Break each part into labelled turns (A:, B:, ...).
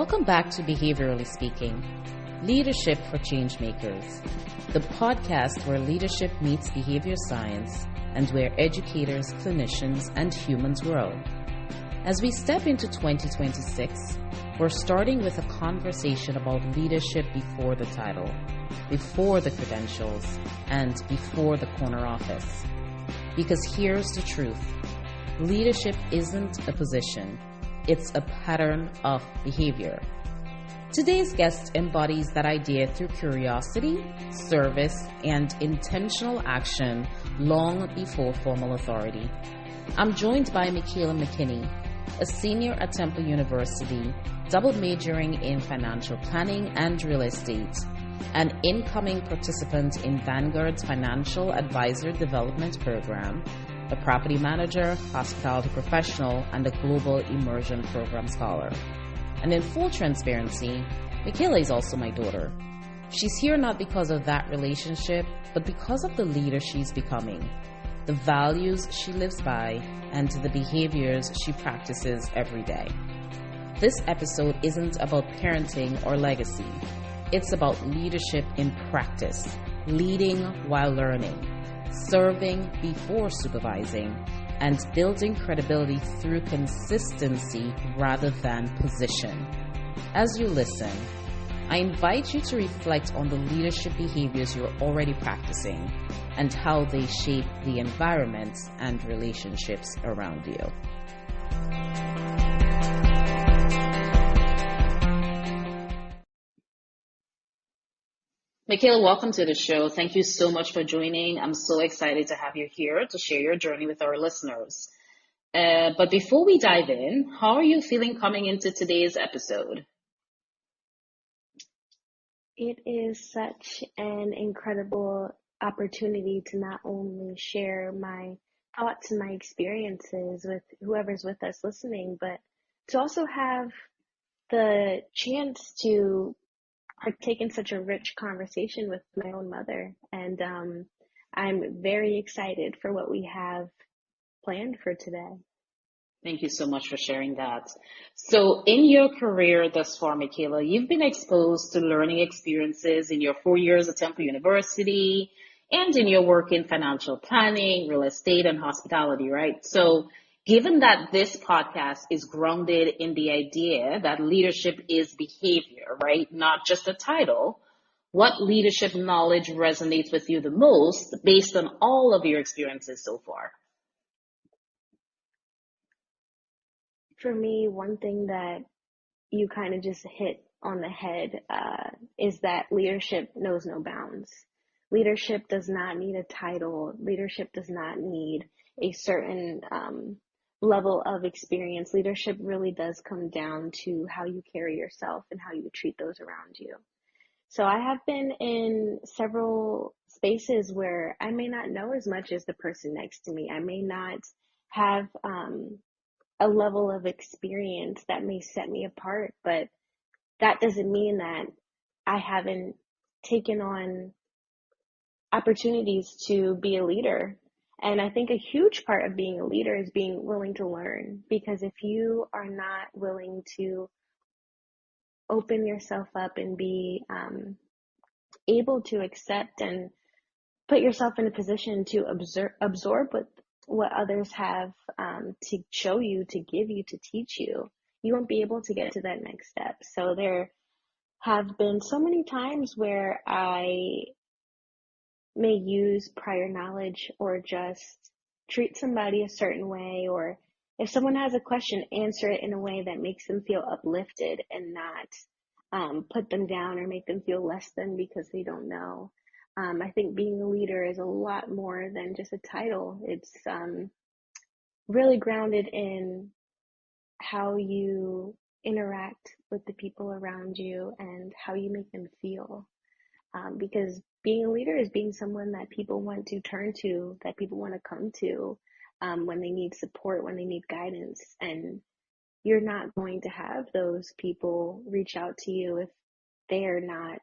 A: Welcome back to Behaviorally Speaking, Leadership for Changemakers, the podcast where leadership meets behavior science and where educators, clinicians, and humans grow. As we step into 2026, we're starting with a conversation about leadership before the title, before the credentials, and before the corner office. Because here's the truth. Leadership isn't a position. It's a pattern of behavior. Today's guest embodies that idea through curiosity, service, and intentional action long before formal authority. I'm joined by McKinnie, a senior at Temple University, double majoring in financial planning and real estate, an incoming participant in Vanguard's Financial Advisor Development Program, a property manager, hospitality professional, and a global immersion program scholar. And in full transparency, Mikhaela is also my daughter. She's here not because of that relationship, but because of the leader she's becoming, the values she lives by, and the behaviors she practices every day. This episode isn't about parenting or legacy. It's about leadership in practice, leading while learning, serving before supervising, and building credibility through consistency rather than position. As you listen, I invite you to reflect on the leadership behaviors you're already practicing and how they shape the environment and relationships around you. Mikhaela, welcome to the show. Thank you so much for joining. I'm so excited to have you here to share your journey with our listeners. But before we dive in, how are you feeling coming into today's episode?
B: It is such an incredible opportunity to not only share my thoughts and my experiences with whoever's with us listening, but to also have the chance to partake in such a rich conversation with my own mother. And I'm very excited for what we have planned for today.
A: Thank you so much for sharing that. So in your career thus far, Mikhaela, you've been exposed to learning experiences in your 4 years at Temple University and in your work in financial planning, real estate, and hospitality, right? So given that this podcast is grounded in the idea that leadership is behavior, right? Not just a title, what leadership knowledge resonates with you the most based on all of your experiences so far?
B: For me, one thing that you kind of just hit on the head is that leadership knows no bounds. Leadership does not need a title. Leadership does not need a certain level of experience. Leadership really does come down to how you carry yourself and how you treat those around you. So I have been in several spaces where I may not know as much as the person next to me. I may not have a level of experience that may set me apart, but that doesn't mean that I haven't taken on opportunities to be a leader. And I think a huge part of being a leader is being willing to learn, because if you are not willing to open yourself up and be able to accept and put yourself in a position to absorb what others have to show you, to give you, to teach you, you won't be able to get to that next step. So there have been so many times where I may use prior knowledge or just treat somebody a certain way, or if someone has a question, answer it in a way that makes them feel uplifted and not put them down or make them feel less than because they don't know. I think being a leader is a lot more than just a title. It's really grounded in how you interact with the people around you and how you make them feel. Because being a leader is being someone that people want to turn to, that people want to come to when they need support, when they need guidance. And you're not going to have those people reach out to you if they are not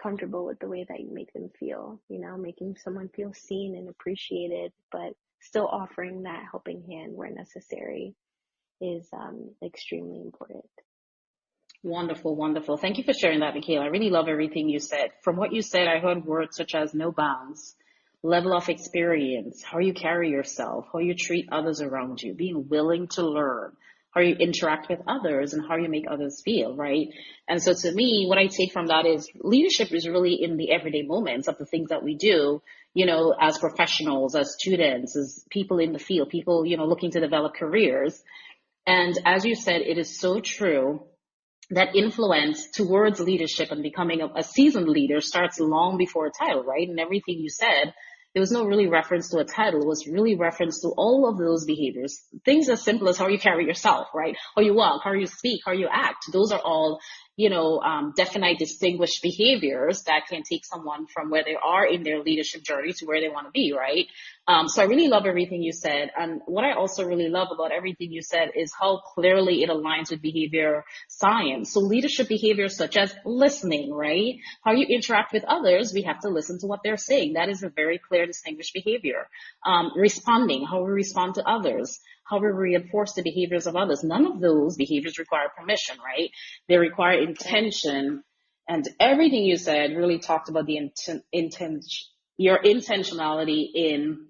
B: comfortable with the way that you make them feel, making someone feel seen and appreciated, but still offering that helping hand where necessary is extremely important.
C: Wonderful, wonderful. Thank you for sharing that, Mikhaela. I really love everything you said. From what you said, I heard words such as no bounds, level of experience, how you carry yourself, how you treat others around you, being willing to learn, how you interact with others, and how you make others feel, right? And so to me, what I take from that is leadership is really in the everyday moments of the things that we do, as professionals, as students, as people in the field, people, looking to develop careers. And as you said, it is so true that influence towards leadership and becoming a seasoned leader starts long before a title, right? And everything you said, there was no really reference to a title. It was really reference to all of those behaviors. Things as simple as how you carry yourself, right? How you walk, how you speak, how you act. Those are all, definite, distinguished behaviors that can take someone from where they are in their leadership journey to where they want to be, right? So I really love everything you said. And what I also really love about everything you said is how clearly it aligns with behavior science. So leadership behaviors such as listening, right? How you interact with others, we have to listen to what they're saying. That is a very clear, distinguished behavior. Responding, how we respond to others, how we reinforce the behaviors of others. None of those behaviors require permission, right? They require intention. And everything you said really talked about the your intentionality in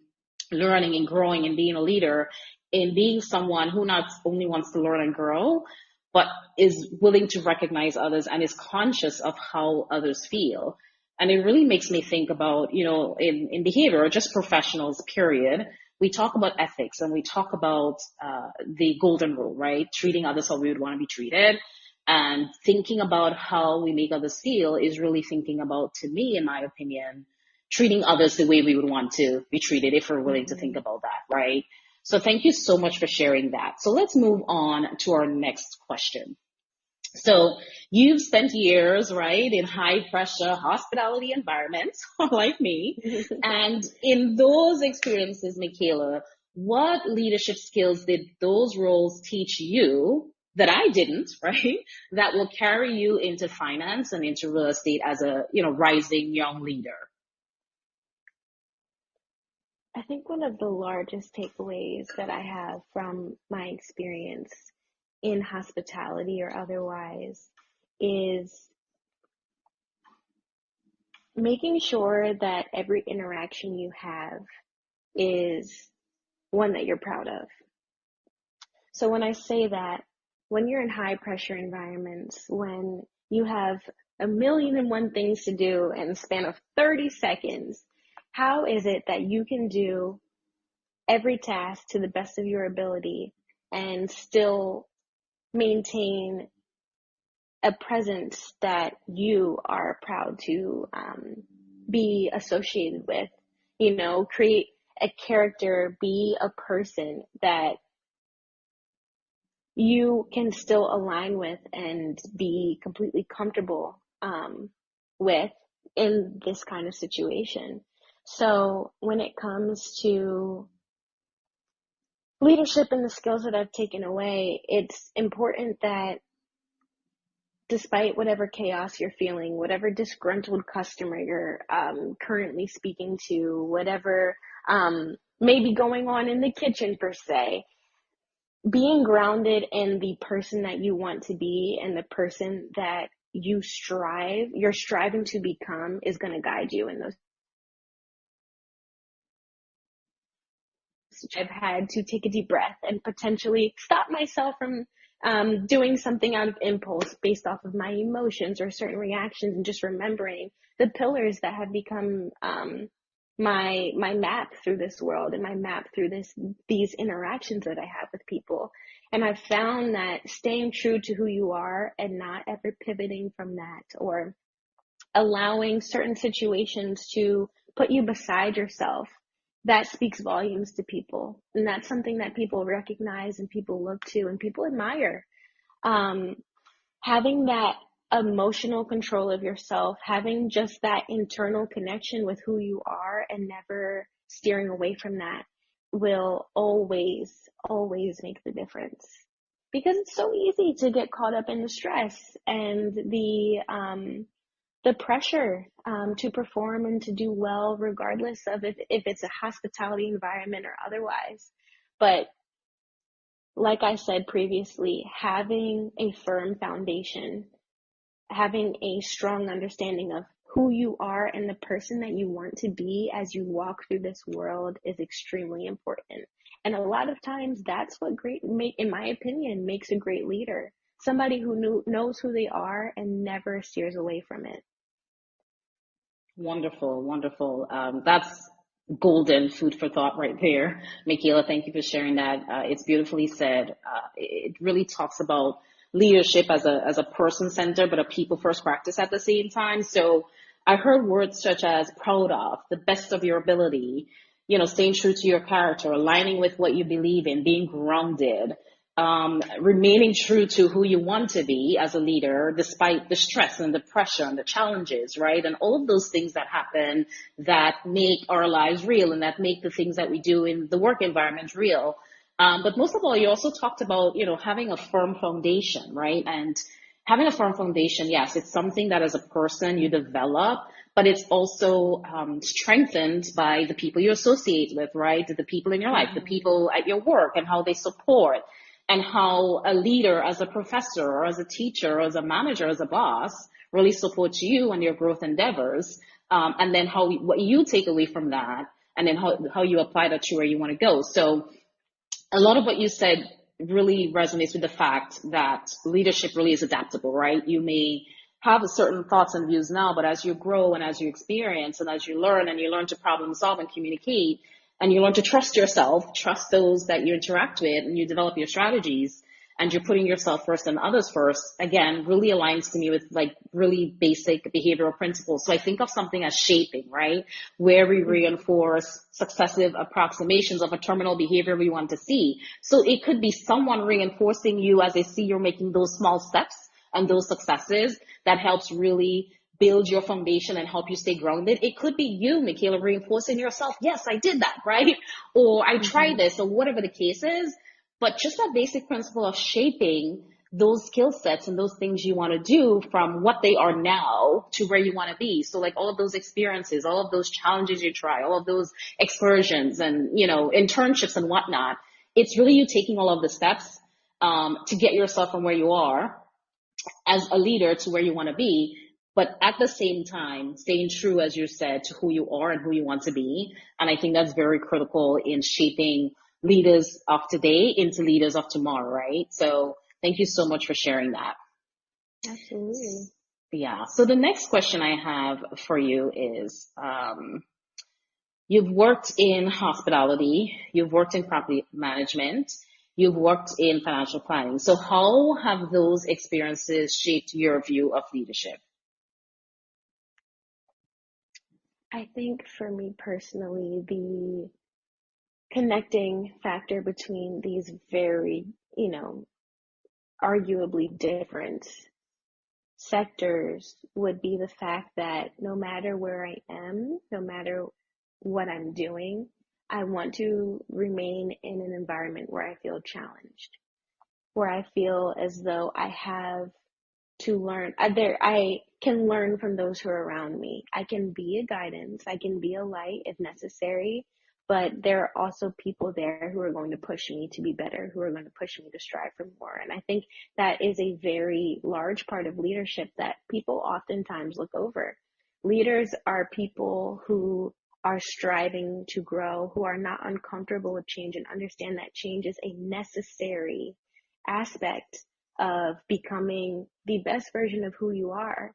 C: learning and growing and being a leader, in being someone who not only wants to learn and grow, but is willing to recognize others and is conscious of how others feel. And it really makes me think about, in behavior or just professionals, period. We talk about ethics and we talk about the golden rule, right? Treating others how we would want to be treated. And thinking about how we make others feel is really thinking about, to me, in my opinion, treating others the way we would want to be treated if we're willing to think about that, right? So thank you so much for sharing that. So let's move on to our next question. So you've spent years, right, in high pressure hospitality environments, like me. And in those experiences, Mikhaela, what leadership skills did those roles teach you that I didn't, right, that will carry you into finance and into real estate as a, rising young leader?
B: I think one of the largest takeaways that I have from my experience in hospitality or otherwise is making sure that every interaction you have is one that you're proud of. So when I say that, when you're in high pressure environments, when you have a million and one things to do in the span of 30 seconds, how is it that you can do every task to the best of your ability and still maintain a presence that you are proud to be associated with? Create a character, be a person that you can still align with and be completely comfortable with in this kind of situation. So when it comes to leadership and the skills that I've taken away, it's important that despite whatever chaos you're feeling, whatever disgruntled customer you're currently speaking to, whatever may be going on in the kitchen per se, being grounded in the person that you want to be and the person that you're striving to become is going to guide you in those. I've had to take a deep breath and potentially stop myself from doing something out of impulse based off of my emotions or certain reactions, and just remembering the pillars that have become my map through this world and my map through these interactions that I have with people. And I've found that staying true to who you are and not ever pivoting from that or allowing certain situations to put you beside yourself, that speaks volumes to people. And that's something that people recognize and people look to and people admire. Having that emotional control of yourself, having just that internal connection with who you are and never steering away from that will always, always make the difference. Because it's so easy to get caught up in the stress and the pressure to perform and to do well, regardless of if it's a hospitality environment or otherwise. But like I said previously, having a firm foundation, having a strong understanding of who you are and the person that you want to be as you walk through this world is extremely important. And a lot of times that's what in my opinion, makes a great leader. Somebody who knows who they are and never steers away from it.
C: Wonderful, wonderful. That's golden food for thought right there. Mikhaela, thank you for sharing that. It's beautifully said. It really talks about leadership as a person centered, but a people first practice at the same time. So I heard words such as proud of, the best of your ability, staying true to your character, aligning with what you believe in, being grounded, remaining true to who you want to be as a leader, despite the stress and the pressure and the challenges, right? And all of those things that happen that make our lives real and that make the things that we do in the work environment real. But most of all, you also talked about, having a firm foundation, right? And having a firm foundation, yes, it's something that as a person you develop, but it's also strengthened by the people you associate with, right? The people in your life, the people at your work and how they support, and how a leader as a professor or as a teacher or as a manager, as a boss really supports you and your growth endeavors. And then what you take away from that, and then how you apply that to where you want to go. So a lot of what you said really resonates with the fact that leadership really is adaptable, right? You may have certain thoughts and views now, but as you grow and as you experience and as you learn to problem solve and communicate, and you learn to trust yourself, trust those that you interact with, and you develop your strategies, and you're putting yourself first and others first, again, really aligns to me with like really basic behavioral principles. So I think of something as shaping, right? Where we reinforce successive approximations of a terminal behavior we want to see. So it could be someone reinforcing you as they see you're making those small steps and those successes that helps really build your foundation and help you stay grounded. It could be you, Mikhaela, reinforcing yourself. Yes, I did that, right? Or I tried this, or whatever the case is. But just that basic principle of shaping those skill sets and those things you want to do from what they are now to where you want to be. So like all of those experiences, all of those challenges you try, all of those excursions and, internships and whatnot. It's really you taking all of the steps to get yourself from where you are as a leader to where you want to be, but at the same time, staying true, as you said, to who you are and who you want to be. And I think that's very critical in shaping leaders of today into leaders of tomorrow, right? So thank you so much for sharing that.
B: Absolutely.
C: Yeah. So the next question I have for you is, you've worked in hospitality, you've worked in property management, you've worked in financial planning. So how have those experiences shaped your view of leadership?
B: I think for me personally, the connecting factor between these very, arguably different sectors would be the fact that no matter where I am, no matter what I'm doing, I want to remain in an environment where I feel challenged, where I feel as though I have to learn. I can learn from those who are around me. I can be a guidance. I can be a light if necessary, but there are also people there who are going to push me to be better, who are going to push me to strive for more. And I think that is a very large part of leadership that people oftentimes look over. Leaders are people who are striving to grow, who are not uncomfortable with change and understand that change is a necessary aspect of becoming the best version of who you are.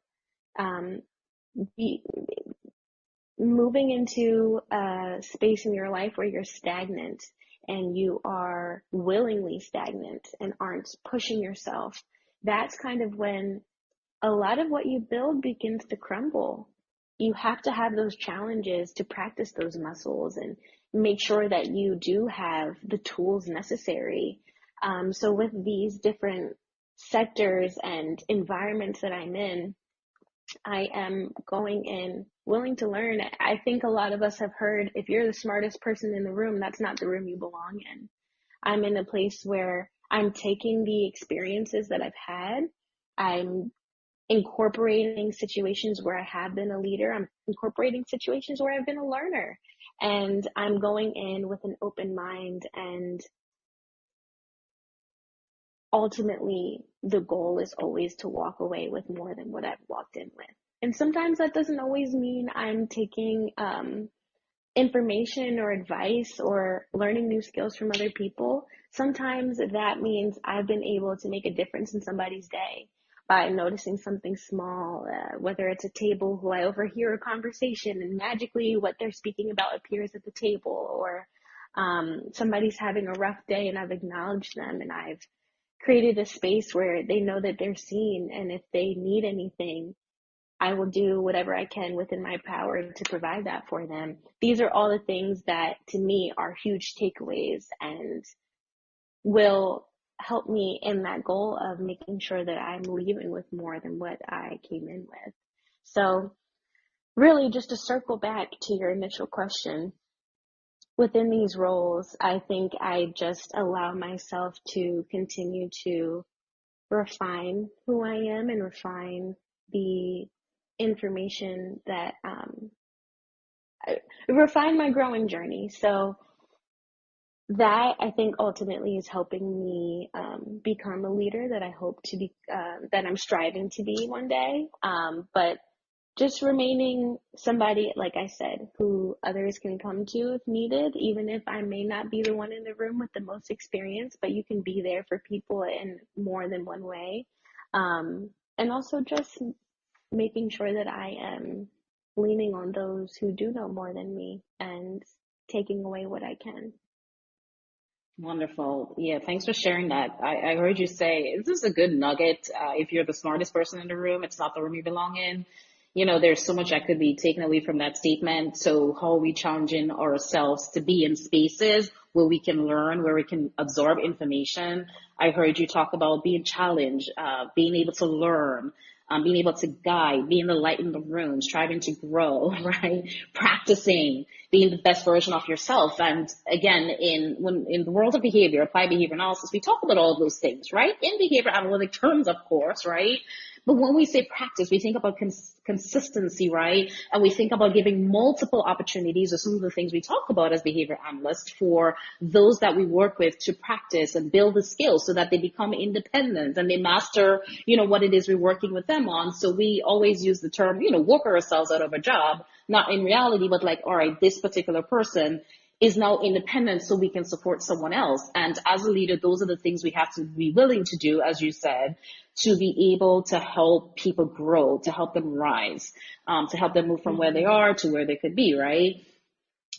B: Moving into a space in your life where you're stagnant and you are willingly stagnant and aren't pushing yourself, that's kind of when a lot of what you build begins to crumble. You have to have those challenges to practice those muscles and make sure that you do have the tools necessary. So with these different sectors and environments that I'm in, I am going in willing to learn. I think a lot of us have heard, if you're the smartest person in the room, that's not the room you belong in. I'm in a place where I'm taking the experiences that I've had. I'm incorporating situations where I have been a leader. I'm incorporating situations where I've been a learner. And I'm going in with an open mind and ultimately the goal is always to walk away with more than what I've walked in with. And sometimes that doesn't always mean I'm taking information or advice or learning new skills from other people. Sometimes that means I've been able to make a difference in somebody's day by noticing something small, whether it's a table who I overhear a conversation and magically what they're speaking about appears at the table, or somebody's having a rough day and I've acknowledged them and I've created a space where they know that they're seen, and if they need anything, I will do whatever I can within my power to provide that for them. These are all the things that to me are huge takeaways and will help me in that goal of making sure that I'm leaving with more than what I came in with. So really, just to circle back to your initial question, within these roles, I think I just allow myself to continue to refine who I am and refine the information that refine my growing journey. So that I think ultimately is helping me become a leader that I hope to be, that I'm striving to be one day. But just remaining somebody, like I said, who others can come to if needed, even if I may not be the one in the room with the most experience, but you can be there for people in more than one way. And also just making sure that I am leaning on those who do know more than me and taking away what I can.
C: Wonderful. Yeah, thanks for sharing that. I heard you say this is a good nugget. If you're the smartest person in the room, it's not the room you belong in. You know, there's so much that could be taken away from that statement. So how are we challenging ourselves to be in spaces where we can learn, where we can absorb information? I heard you talk about being challenged, being able to learn, being able to guide, being the light in the room, striving to grow, right? Practicing, being the best version of yourself. And again, in the world of behavior, applied behavior analysis, we talk about all of those things, right? In behavior analytic terms, of course, right? But when we say practice, we think about consistency, right? And we think about giving multiple opportunities, or some of the things we talk about as behavior analysts, for those that we work with to practice and build the skills so that they become independent and they master, what it is we're working with them on. So we always use the term, work ourselves out of a job, not in reality, but like, all right, this particular person is now independent so we can support someone else. And as a leader, those are the things we have to be willing to do, as you said, to be able to help people grow, to help them rise, to help them move from where they are to where they could be, right?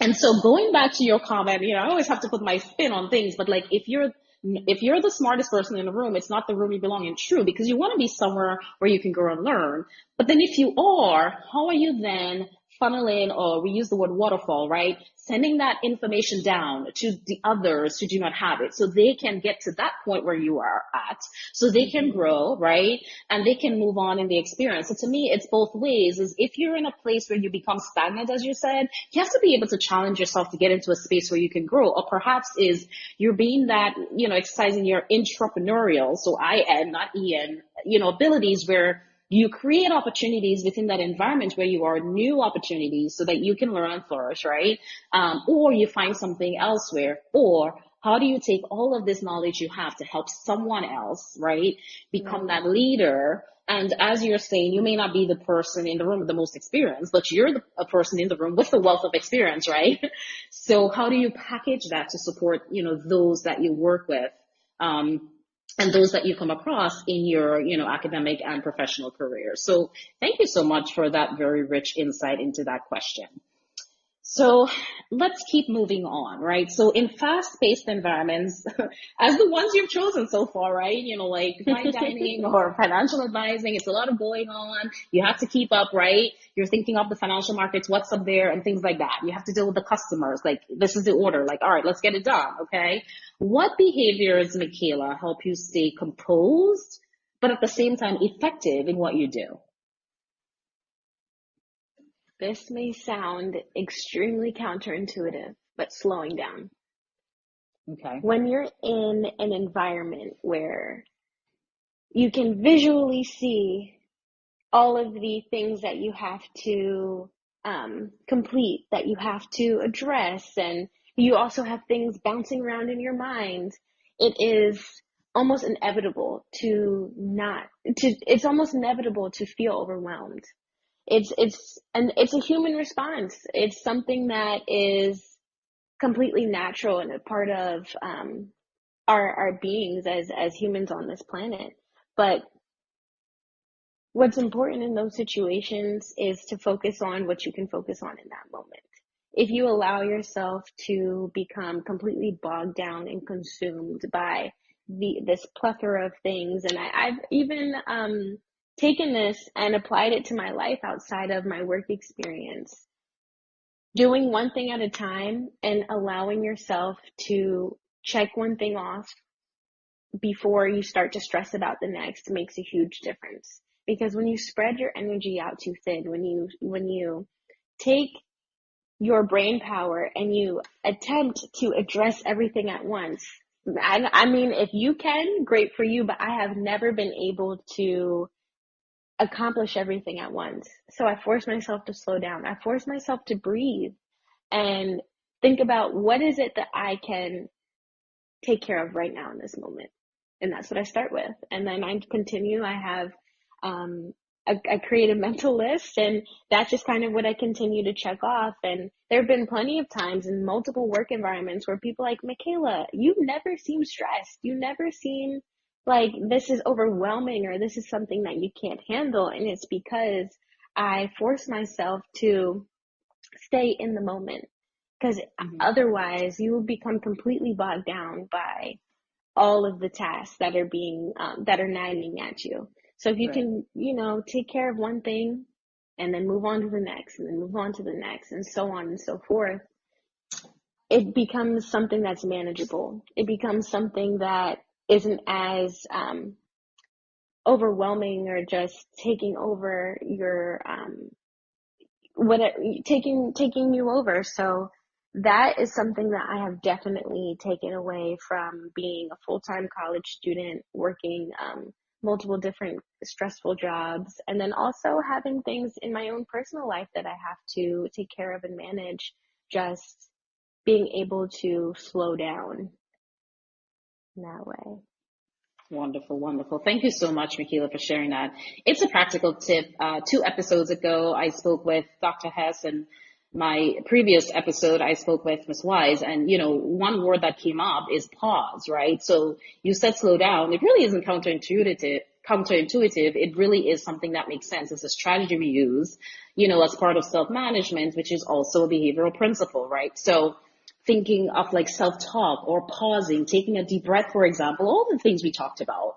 C: And so going back to your comment, I always have to put my spin on things, but like if you're the smartest person in the room, it's not the room you belong in, true, because you want to be somewhere where you can grow and learn. But then if you are, how are you then funneling, or we use the word waterfall, right? Sending that information down to the others who do not have it so they can get to that point where you are at, so they can grow, right? And they can move on in the experience. So to me, it's both ways. Is if you're in a place where you become stagnant, as you said, you have to be able to challenge yourself to get into a space where you can grow. Or perhaps is you're being that, exercising your entrepreneurial, so I-N, not E-N, abilities where you create opportunities within that environment where you are, new opportunities so that you can learn and flourish, right? Or you find something elsewhere. Or how do you take all of this knowledge you have to help someone else, right, become that leader? And as you're saying, you may not be the person in the room with the most experience, but you're a person in the room with the wealth of experience, right? So how do you package that to support, those that you work with? And those that you come across in your, academic and professional career. So thank you so much for that very rich insight into that question. So let's keep moving on, right? So in fast-paced environments, as the ones you've chosen so far, right? Like fine dining or financial advising, it's a lot of going on. You have to keep up, right? You're thinking of the financial markets, what's up there, and things like that. You have to deal with the customers. Like, this is the order. Like, all right, let's get it done, okay? What behaviors, Mikhaela, help you stay composed, but at the same time effective in what you do?
B: This may sound extremely counterintuitive, but slowing down.
C: Okay.
B: When you're in an environment where you can visually see all of the things that you have to complete, that you have to address, and you also have things bouncing around in your mind, it is almost inevitable it's almost inevitable to feel overwhelmed. It's a human response. It's something that is completely natural and a part of our beings as humans on this planet. But what's important in those situations is to focus on what you can focus on in that moment. If you allow yourself to become completely bogged down and consumed by this plethora of things, and I've even taken this and applied it to my life outside of my work experience, doing one thing at a time and allowing yourself to check one thing off before you start to stress about the next makes a huge difference. Because when you spread your energy out too thin, when you take your brain power and you attempt to address everything at once, I mean, if you can, great for you, but I have never been able to accomplish everything at once. So I force myself to slow down. I force myself to breathe and think about what is it that I can take care of right now in this moment. And that's what I start with. And then I continue. I have, I create a mental list, and that's just kind of what I continue to check off. And there have been plenty of times in multiple work environments where people are like, Mikhaela, you never seem stressed. You never seem like this is overwhelming or this is something that you can't handle. And it's because I force myself to stay in the moment, because otherwise you will become completely bogged down by all of the tasks that are being that are nagging at you. So if you can, take care of one thing and then move on to the next and then move on to the next and so on and so forth, it becomes something that's manageable. It becomes something that isn't as overwhelming or just taking over your taking you over. So that is something that I have definitely taken away from being a full-time college student, working multiple different stressful jobs, and then also having things in my own personal life that I have to take care of and manage. Just being able to slow down in that way.
C: Wonderful, wonderful. Thank you so much, Mikhaela, for sharing that. It's a practical tip. 2 episodes ago, I spoke with Dr. Hess, and my previous episode, I spoke with Ms. Wise, and, one word that came up is pause, right? So you said slow down. It really isn't counterintuitive. It really is something that makes sense. It's a strategy we use, as part of self-management, which is also a behavioral principle, right? So thinking of like self-talk or pausing, taking a deep breath, for example, all the things we talked about,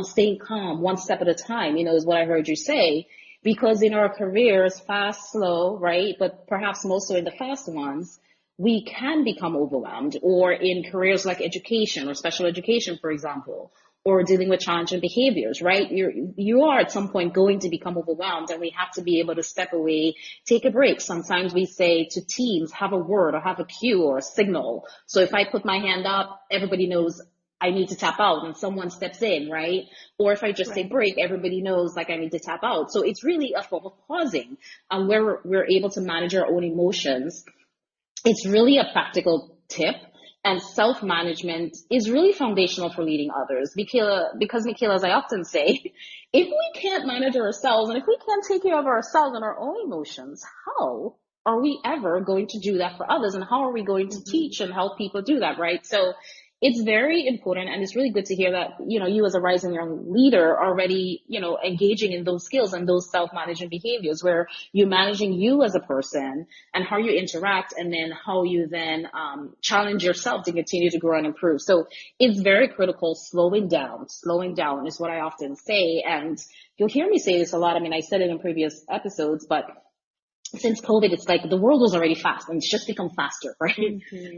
C: staying calm, one step at a time, is what I heard you say. Because in our careers, fast, slow, right? But perhaps most so in the fast ones, we can become overwhelmed, or in careers like education or special education, for example, or dealing with challenging behaviors, right? You are at some point going to become overwhelmed, and we have to be able to step away, take a break. Sometimes we say to teams, have a word or have a cue or a signal. So if I put my hand up, everybody knows I need to tap out and someone steps in, right? Or if I just say break, everybody knows like I need to tap out. So it's really a form of pausing, where we're able to manage our own emotions. It's really a practical tip, and self-management is really foundational for leading others. Because Mikhaela, as I often say, if we can't manage ourselves and if we can't take care of ourselves and our own emotions, how are we ever going to do that for others? And how are we going to teach and help people do that, right? So it's very important, and it's really good to hear that, you as a rising young leader already, engaging in those skills and those self-management behaviors where you're managing you as a person and how you interact, and then how you then challenge yourself to continue to grow and improve. So it's very critical. Slowing down is what I often say. And you'll hear me say this a lot. I mean, I said it in previous episodes, but since COVID, it's like the world was already fast and it's just become faster, right?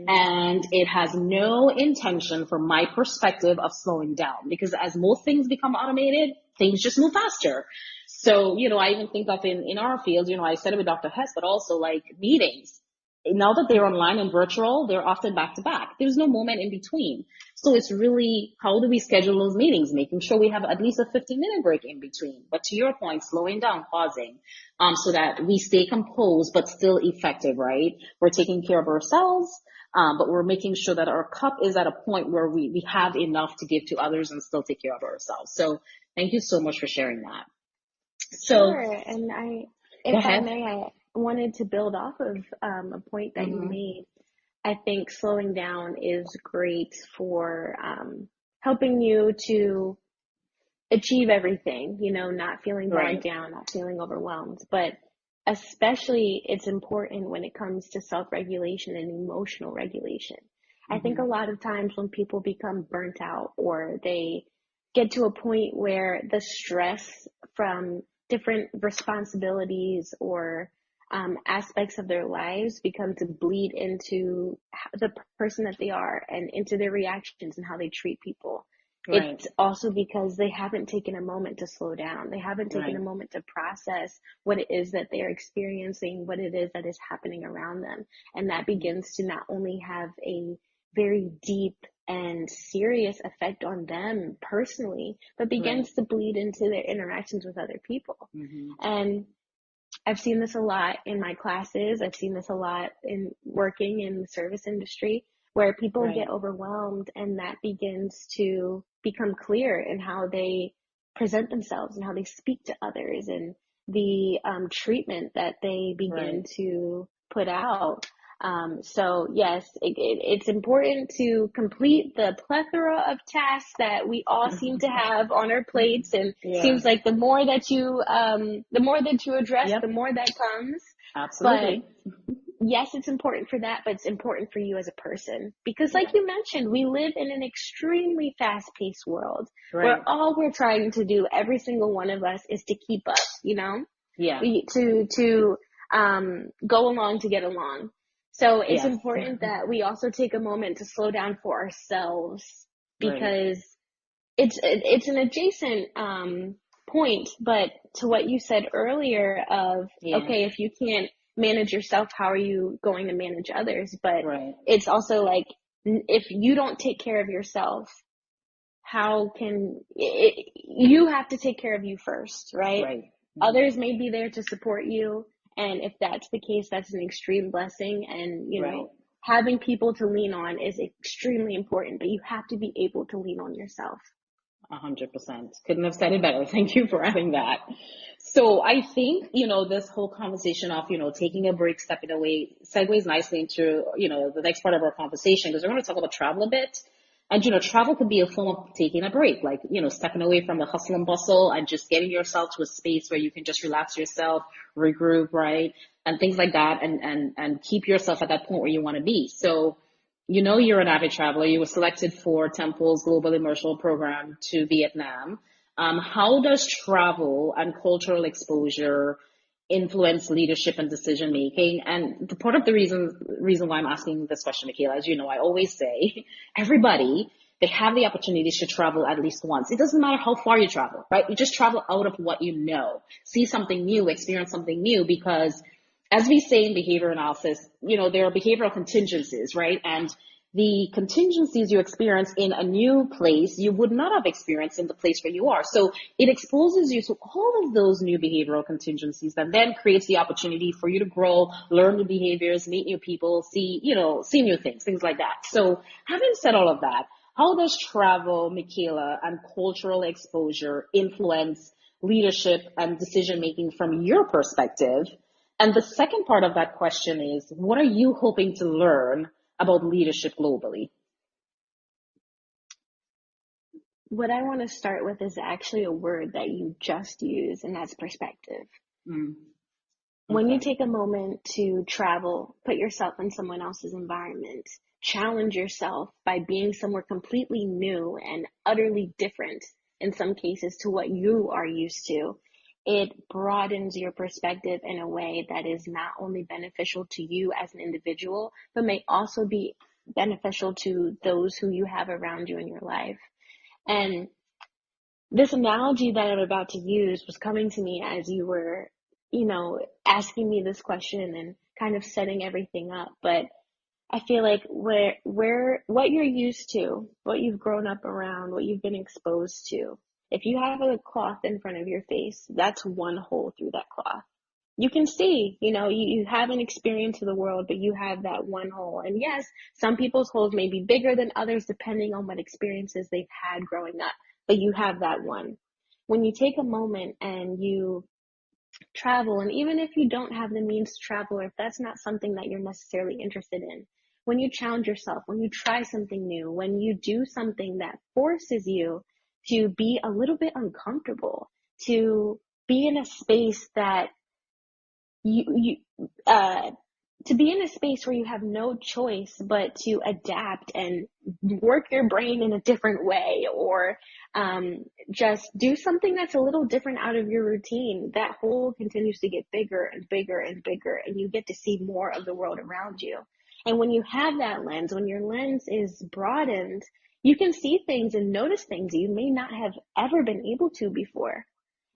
C: And it has no intention, from my perspective, of slowing down, because as most things become automated, things just move faster. So, I even think of in our field, I said it with Dr. Hess, but also like meetings. now that they're online and virtual, they're often back to back. There's no moment in between. So it's really, how do we schedule those meetings? Making sure we have at least a 15-minute break in between. But to your point, slowing down, pausing, so that we stay composed, but still effective, right? We're taking care of ourselves, but we're making sure that our cup is at a point where we have enough to give to others and still take care of ourselves. So thank you so much for sharing that. So
B: Sure. And
C: go
B: if I
C: ahead.
B: may, I wanted to build off of a point that you made. I think slowing down is great for helping you to achieve everything, not feeling bogged
C: Right.
B: down, not feeling overwhelmed. But especially it's important when it comes to self-regulation and emotional regulation. I think a lot of times when people become burnt out or they get to a point where the stress from different responsibilities or aspects of their lives become to bleed into the person that they are and into their reactions and how they treat people.
C: Right.
B: It's also because they haven't taken a moment to slow down. They haven't taken
C: Right.
B: a moment to process what it is that they're experiencing, what it is that is happening around them. And that begins to not only have a very deep and serious effect on them personally, but begins to bleed into their interactions with other people. And I've seen this a lot in my classes. I've seen this a lot in working in the service industry where people get overwhelmed, and that begins to become clear in how they present themselves and how they speak to others and the treatment that they begin to put out. So yes, it's important to complete the plethora of tasks that we all seem to have on our plates, and seems like the more that you address,
C: Yep.
B: the more that comes.
C: Absolutely.
B: But yes, it's important for that, but it's important for you as a person because, like you mentioned, we live in an extremely fast-paced world where all we're trying to do, every single one of us, is to keep up.
C: Yeah.
B: To go along to get along. So it's
C: Yes.
B: important that we also take a moment to slow down for ourselves
C: Right.
B: because it's an adjacent point, but to what you said earlier of, okay, if you can't manage yourself, how are you going to manage others? But it's also like, if you don't take care of yourself, how can you have to take care of you first, right? Others may be there to support you, and if that's the case, that's an extreme blessing. And having people to lean on is extremely important, but you have to be able to lean on yourself.
C: 100%. Couldn't have said it better. Thank you for adding that. So I think, this whole conversation of, taking a break, stepping away, segues nicely into, the next part of our conversation, because we're going to talk about travel a bit. And, travel could be a form of taking a break, like, stepping away from the hustle and bustle and just getting yourself to a space where you can just relax yourself, regroup, right? And things like that, and keep yourself at that point where you want to be. So, you're an avid traveler. You were selected for Temple's Global Immersion Program to Vietnam. How does travel and cultural exposure influence leadership and decision making? And the part of the reason why I'm asking this question, Mikhaela, as you know, I always say, everybody, they have the opportunities to travel at least once. It doesn't matter how far you travel, right? You just travel out of what you know, see something new, experience something new, because as we say in behavior analysis, there are behavioral contingencies, right? And the contingencies you experience in a new place, you would not have experienced in the place where you are. So it exposes you to all of those new behavioral contingencies that then creates the opportunity for you to grow, learn new behaviors, meet new people, see new things like that. So having said all of that, how does travel, Mikhaela, and cultural exposure influence leadership and decision making from your perspective? And the second part of that question is, what are you hoping to learn about leadership globally?
B: What I want to start with is actually a word that you just used, and that's perspective. When you take a moment to travel, put yourself in someone else's environment, challenge yourself by being somewhere completely new and utterly different, in some cases, to what you are used to, it broadens your perspective in a way that is not only beneficial to you as an individual, but may also be beneficial to those who you have around you in your life. And this analogy that I'm about to use was coming to me as you were, asking me this question and kind of setting everything up. But I feel like what you're used to, what you've grown up around, what you've been exposed to, if you have a cloth in front of your face, that's one hole through that cloth. You can see, you have an experience of the world, but you have that one hole. And yes, some people's holes may be bigger than others depending on what experiences they've had growing up, but you have that one. When you take a moment and you travel, and even if you don't have the means to travel, or if that's not something that you're necessarily interested in, when you challenge yourself, when you try something new, when you do something that forces you to be a little bit uncomfortable, to be in a space that you to be in a space where you have no choice but to adapt and work your brain in a different way, or just do something that's a little different out of your routine, that hole continues to get bigger and bigger and bigger, and you get to see more of the world around you. And when you have that lens, when your lens is broadened, you can see things and notice things you may not have ever been able to before.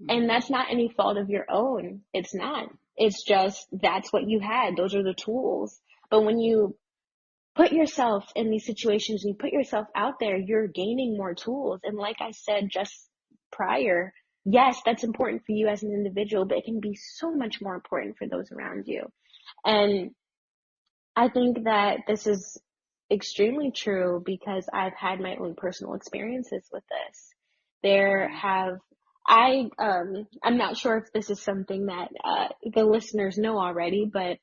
B: And that's not any fault of your own. It's not. It's just, that's what you had. Those are the tools. But when you put yourself in these situations, and you put yourself out there, you're gaining more tools. And like I said just prior, yes, that's important for you as an individual, but it can be so much more important for those around you. And I think that this is extremely true because I've had my own personal experiences with this. I'm not sure if this is something that the listeners know already, but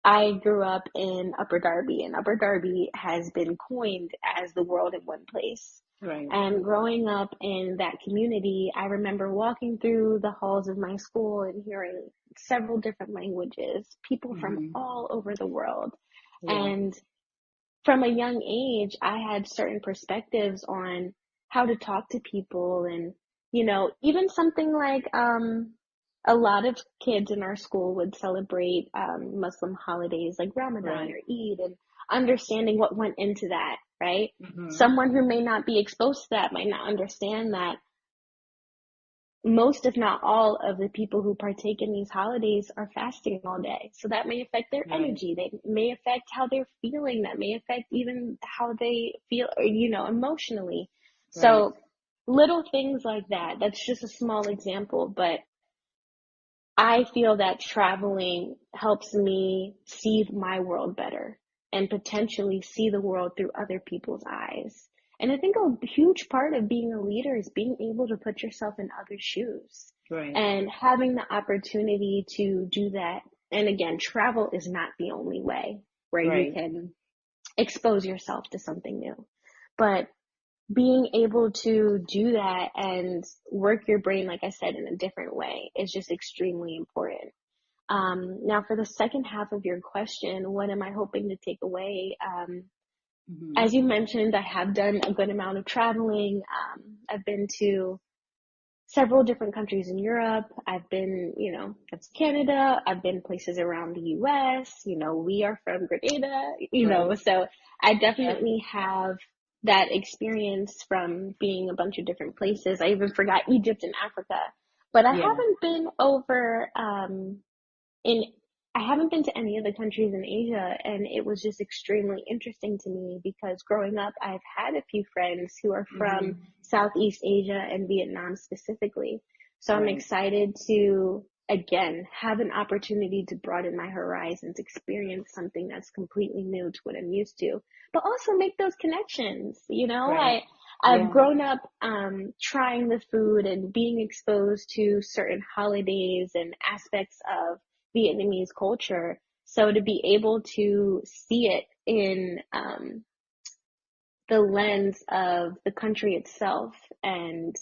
B: I grew up in Upper Darby, and Upper Darby has been coined as the world in one place.
C: Right.
B: And growing up in that community, I remember walking through the halls of my school and hearing several different languages, people from all over the world. Yeah. And from a young age, I had certain perspectives on how to talk to people, and, even something like, a lot of kids in our school would celebrate Muslim holidays like Ramadan or Eid, and understanding what went into that, right? Someone who may not be exposed to that might not understand that most, if not all, of the people who partake in these holidays are fasting all day. So that may affect their energy. They may affect how they're feeling. That may affect even how they feel, emotionally. So little things like that. That's just a small example, but I feel that traveling helps me see my world better and potentially see the world through other people's eyes. And I think a huge part of being a leader is being able to put yourself in other shoes and having the opportunity to do that. And again, travel is not the only way where you can expose yourself to something new, but being able to do that and work your brain, like I said, in a different way is just extremely important. Now, for the second half of your question, what am I hoping to take away? As you mentioned, I have done a good amount of traveling. I've been to several different countries in Europe. I've been, that's Canada. I've been places around the US. We are from Grenada, so I definitely have that experience from being a bunch of different places. I even forgot Egypt and Africa, but I haven't been over, I haven't been to any of the countries in Asia, and it was just extremely interesting to me because growing up, I've had a few friends who are from Southeast Asia and Vietnam specifically. So I'm excited to, again, have an opportunity to broaden my horizons, experience something that's completely new to what I'm used to, but also make those connections. I've grown up trying the food and being exposed to certain holidays and aspects of Vietnamese culture. So to be able to see it in the lens of the country itself, and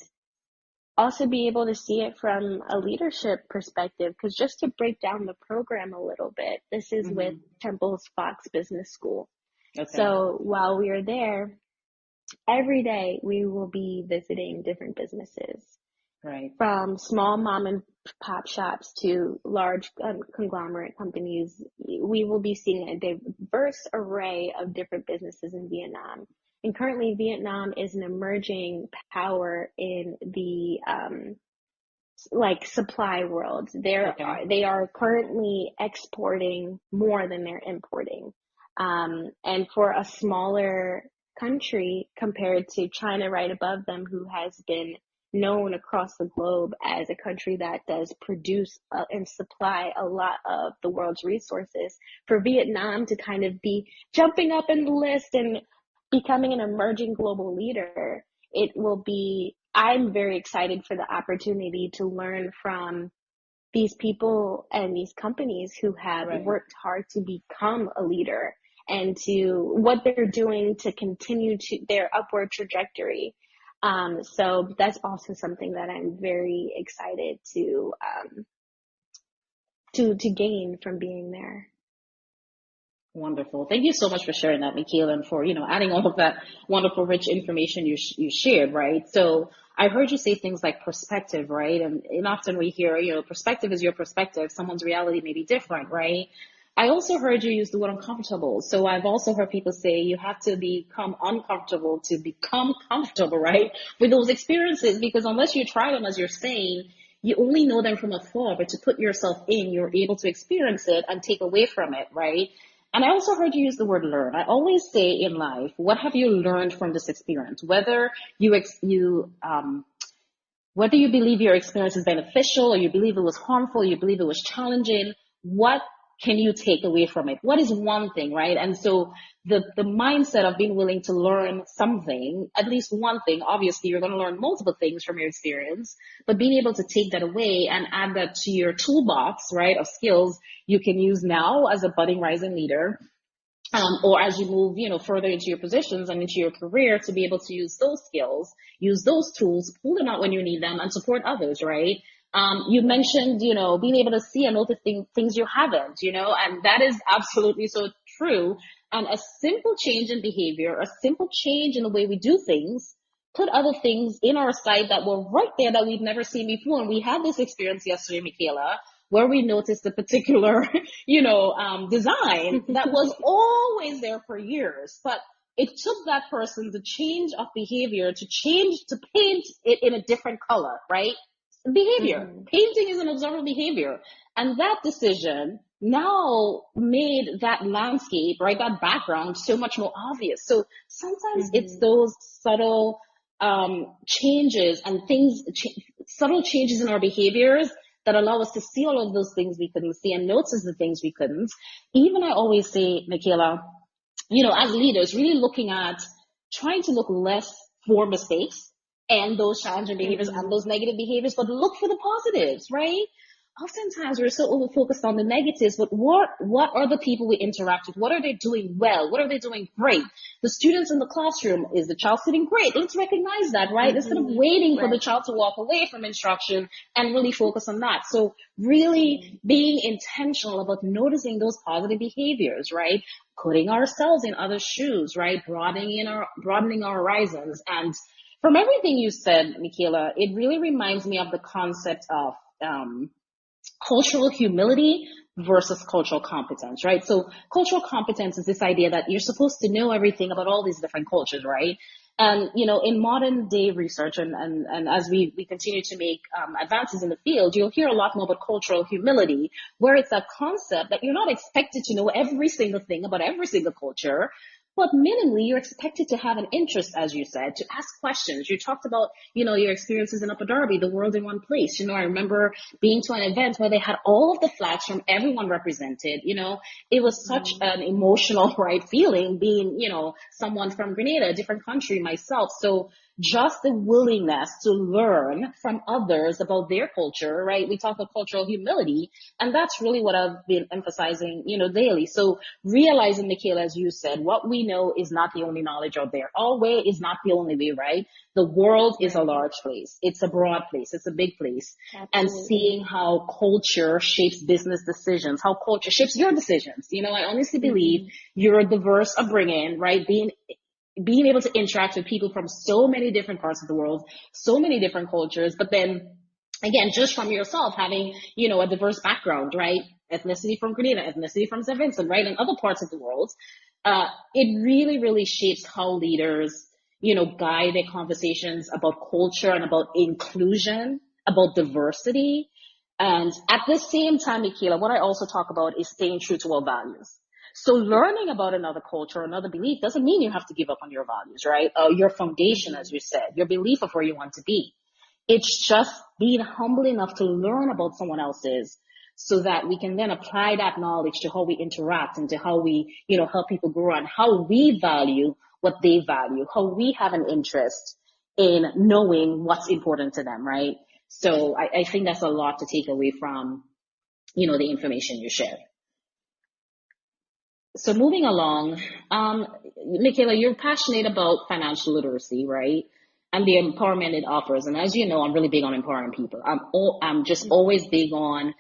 B: also be able to see it from a leadership perspective, because just to break down the program a little bit, this is with Temple's Fox Business School. So while we are there, every day we will be visiting different businesses. From small mom and pop shops to large conglomerate companies. We will be seeing a diverse array of different businesses in Vietnam. And currently Vietnam is an emerging power in the like supply world.
C: Okay.
B: They are currently exporting more than they're importing. And for a smaller country compared to China right above them, who has been known across the globe as a country that does produce and supply a lot of the world's resources, for Vietnam to kind of be jumping up in the list and becoming an emerging global leader, it will be, I'm very excited for the opportunity to learn from these people and these companies who have
C: Right.
B: worked hard to become a leader and to what they're doing to continue to their upward trajectory. So that's also something that I'm very excited to gain from being there.
C: Wonderful. Thank you so much for sharing that, Mikhaela, and for, adding all of that wonderful, rich information you shared, right? So I heard you say things like perspective, right? And often we hear, perspective is your perspective. Someone's reality may be different, right? I also heard you use the word uncomfortable. So I've also heard people say you have to become uncomfortable to become comfortable, right? With those experiences, because unless you try them, as you're saying, you only know them from afar, but to put yourself in, you're able to experience it and take away from it, right? And I also heard you use the word learn. I always say in life, what have you learned from this experience? Whether whether you believe your experience is beneficial or you believe it was harmful, you believe it was challenging, what can you take away from it? What is one thing, right? And so the mindset of being willing to learn something, at least one thing, obviously you're going to learn multiple things from your experience, but being able to take that away and add that to your toolbox, right, of skills you can use now as a budding rising leader, or as you move, further into your positions and into your career, to be able to use those skills, use those tools, pull them out when you need them, and support others, right? You mentioned, being able to see and notice things you haven't, and that is absolutely so true. And a simple change in behavior, a simple change in the way we do things, put other things in our sight that were right there that we've never seen before. And we had this experience yesterday, Mikhaela, where we noticed a particular, design that was always there for years, but it took that person to change of behavior, to paint it in a different color, right? Behavior.
B: Mm-hmm.
C: Painting is an observable behavior. And that decision now made that landscape, right, that background so much more obvious. So sometimes it's those subtle changes and subtle changes in our behaviors that allow us to see all of those things we couldn't see and notice the things we couldn't. Even I always say, Mikhaela, as leaders, really looking at trying to look less for mistakes and those challenging behaviors and those negative behaviors, but look for the positives, right? Oftentimes we're so over focused on the negatives, but what are the people we interact with? What are they doing well? What are they doing great? The students in the classroom, is the child sitting great? Let's recognize that, right? Instead of waiting for the child to walk away from instruction and really focus on that. So really being intentional about noticing those positive behaviors, right? Putting ourselves in other shoes, right? Broadening our horizons. And from everything you said, Mikhaela, it really reminds me of the concept of cultural humility versus cultural competence, right? So cultural competence is this idea that you're supposed to know everything about all these different cultures, right? And, in modern day research and as we continue to make advances in the field, you'll hear a lot more about cultural humility, where it's a concept that you're not expected to know every single thing about every single culture, but minimally, you're expected to have an interest, as you said, to ask questions. You talked about, your experiences in Upper Darby, the world in one place. I remember being to an event where they had all of the flags from everyone represented. It was such an emotional, right, feeling being, someone from Grenada, a different country myself. So just the willingness to learn from others about their culture, right? We talk about cultural humility, and that's really what I've been emphasizing, daily. So realizing, Mikhaela, as you said, what we know is not the only knowledge out there. Our way is not the only way, right? The world is a large place. It's a broad place. It's a big place. Absolutely. And seeing how culture shapes business decisions, how culture shapes your decisions. I honestly believe your diverse upbringing, right? Being able to interact with people from so many different parts of the world, so many different cultures, but then again, just from yourself having, a diverse background, right? Ethnicity from Grenada, ethnicity from St. Vincent, right? And other parts of the world. It really, really shapes how leaders, guide their conversations about culture and about inclusion about diversity. And at the same time, Mikhaela, what I also talk about is staying true to our values. So learning about another culture, another belief doesn't mean you have to give up on your values, right? Your foundation, as you said, your belief of where you want to be. It's just being humble enough to learn about someone else's so that we can then apply that knowledge to how we interact and to how we, help people grow and how we value what they value, how we have an interest in knowing what's important to them, right? So I think that's a lot to take away from, the information you share. So moving along, Mikhaela, you're passionate about financial literacy, right? And the empowerment it offers. And as you know, I'm really big on empowering people. I'm just always big on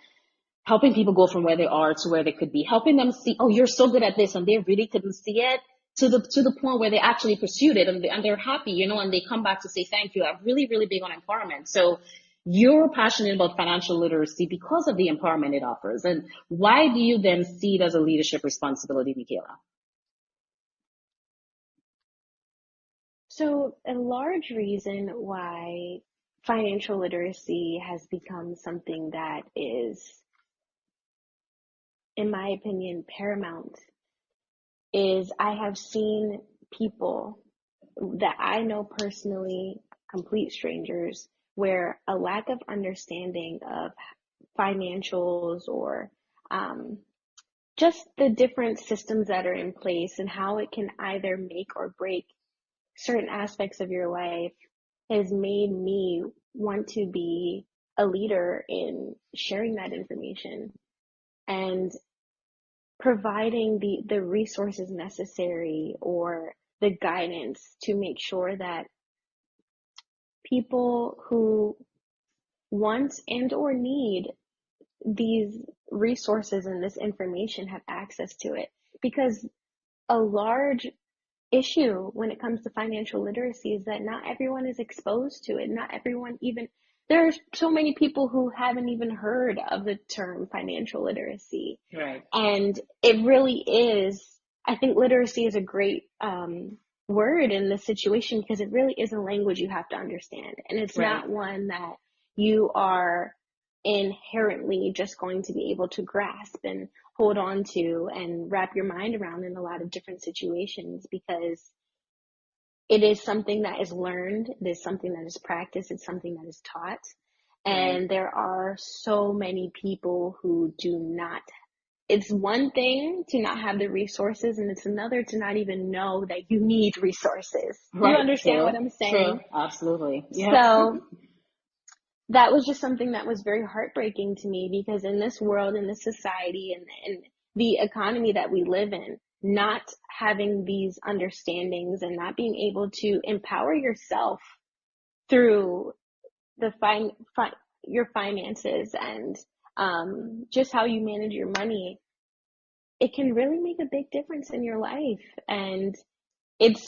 C: helping people go from where they are to where they could be, helping them see, oh, you're so good at this, and they really couldn't see it, to the point where they actually pursued it, and they're happy, and they come back to say thank you. I'm really, really big on empowerment. So you're passionate about financial literacy because of the empowerment it offers. And why do you then see it as a leadership responsibility, Mikhaela?
B: So a large reason why financial literacy has become something that is, in my opinion, paramount is I have seen people that I know personally, complete strangers, where a lack of understanding of financials or just the different systems that are in place and how it can either make or break certain aspects of your life has made me want to be a leader in sharing that information and providing the resources necessary or the guidance to make sure that people who want and or need these resources and this information have access to it. Because a large issue when it comes to financial literacy is that not everyone is exposed to it. Not everyone there are so many people who haven't even heard of the term financial literacy.
C: Right.
B: And it really is, I think literacy is a great word in this situation because it really is a language you have to understand. And it's not one that you are inherently just going to be able to grasp and hold on to and wrap your mind around in a lot of different situations, because it is something that is learned, it is something that is practiced, it's something that is taught. And there are so many people who do not. It's one thing to not have the resources, and it's another to not even know that you need resources. Right. You understand what I'm saying?
C: True. Absolutely.
B: Yeah. So that was just something that was very heartbreaking to me, because in this world, in this society, and the economy that we live in, not having these understandings and not being able to empower yourself through your finances and just how you manage your money, it can really make a big difference in your life. And it's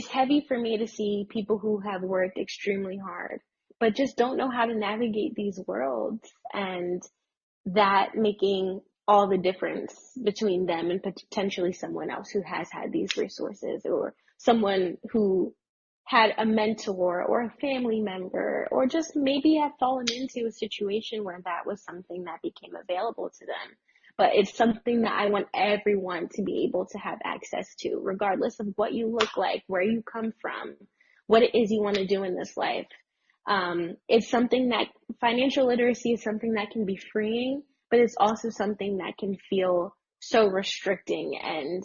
B: heavy for me to see people who have worked extremely hard, but just don't know how to navigate these worlds, and that making all the difference between them and potentially someone else who has had these resources, or someone who had a mentor or a family member, or just maybe have fallen into a situation where that was something that became available to them. But it's something that I want everyone to be able to have access to, regardless of what you look like, where you come from, what it is you want to do in this life. It's something that financial literacy is something that can be freeing, but it's also something that can feel so restricting and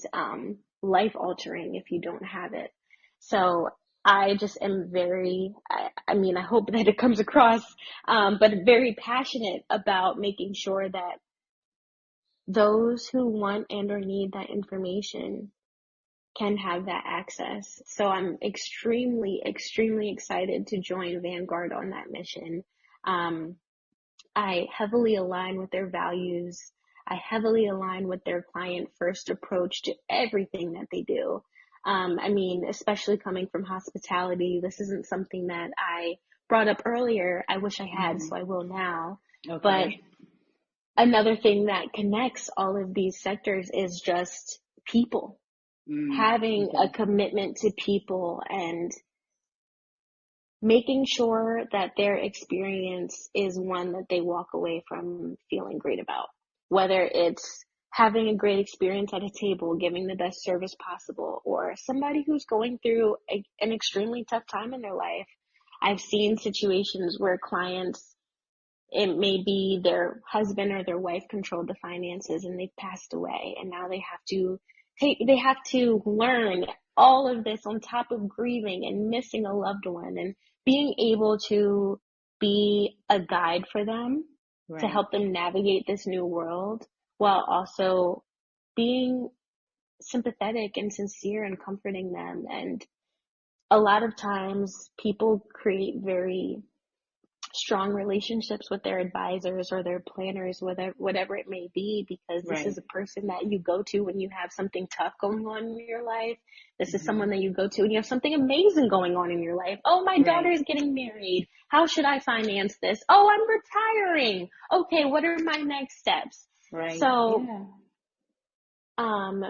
B: life altering if you don't have it. So I just am very, I hope that it comes across, but very passionate about making sure that those who want and or need that information can have that access. So I'm extremely, extremely excited to join Vanguard on that mission. I heavily align with their values. I heavily align with their client first approach to everything that they do. Especially coming from hospitality, this isn't something that I brought up earlier. I wish I had, so I will now. Okay. But another thing that connects all of these sectors is just people. Having a commitment to people and making sure that their experience is one that they walk away from feeling great about. Whether it's having a great experience at a table, giving the best service possible, or somebody who's going through an extremely tough time in their life. I've seen situations where clients, it may be their husband or their wife controlled the finances and they've passed away, and now they have to learn all of this on top of grieving and missing a loved one, and being able to be a guide for them to
C: Right.
B: help them navigate this new world, while also being sympathetic and sincere and comforting them. And a lot of times people create very strong relationships with their advisors or their planners, whatever it may be, because this
C: Right.
B: is a person that you go to when you have something tough going on in your life. This is
C: Mm-hmm.
B: someone that you go to when you have something amazing going on in your life. Oh, my daughter
C: Right.
B: is getting married. How should I finance this? Oh, I'm retiring. Okay, what are my next steps?
C: Right.
B: So,
C: Yeah.
B: um,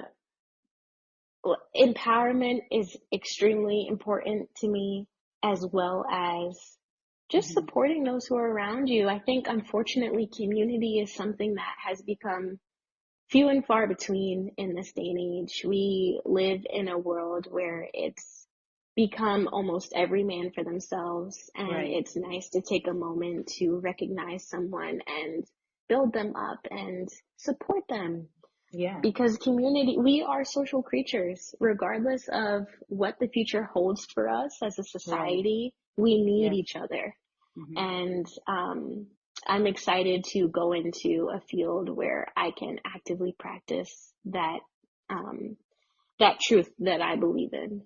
B: empowerment is extremely important to me, as well as just
C: Mm-hmm.
B: supporting those who are around you. I think, unfortunately, community is something that has become few and far between in this day and age. We live in a world where it's become almost every man for themselves, and
C: Right.
B: it's nice to take a moment to recognize someone and build them up and support them.
C: Yeah.
B: Because community, we are social creatures, regardless of what the future holds for us as a
C: Right.
B: society. We need
C: Yes.
B: each other.
C: Mm-hmm.
B: And I'm excited to go into a field where I can actively practice that truth that I believe in.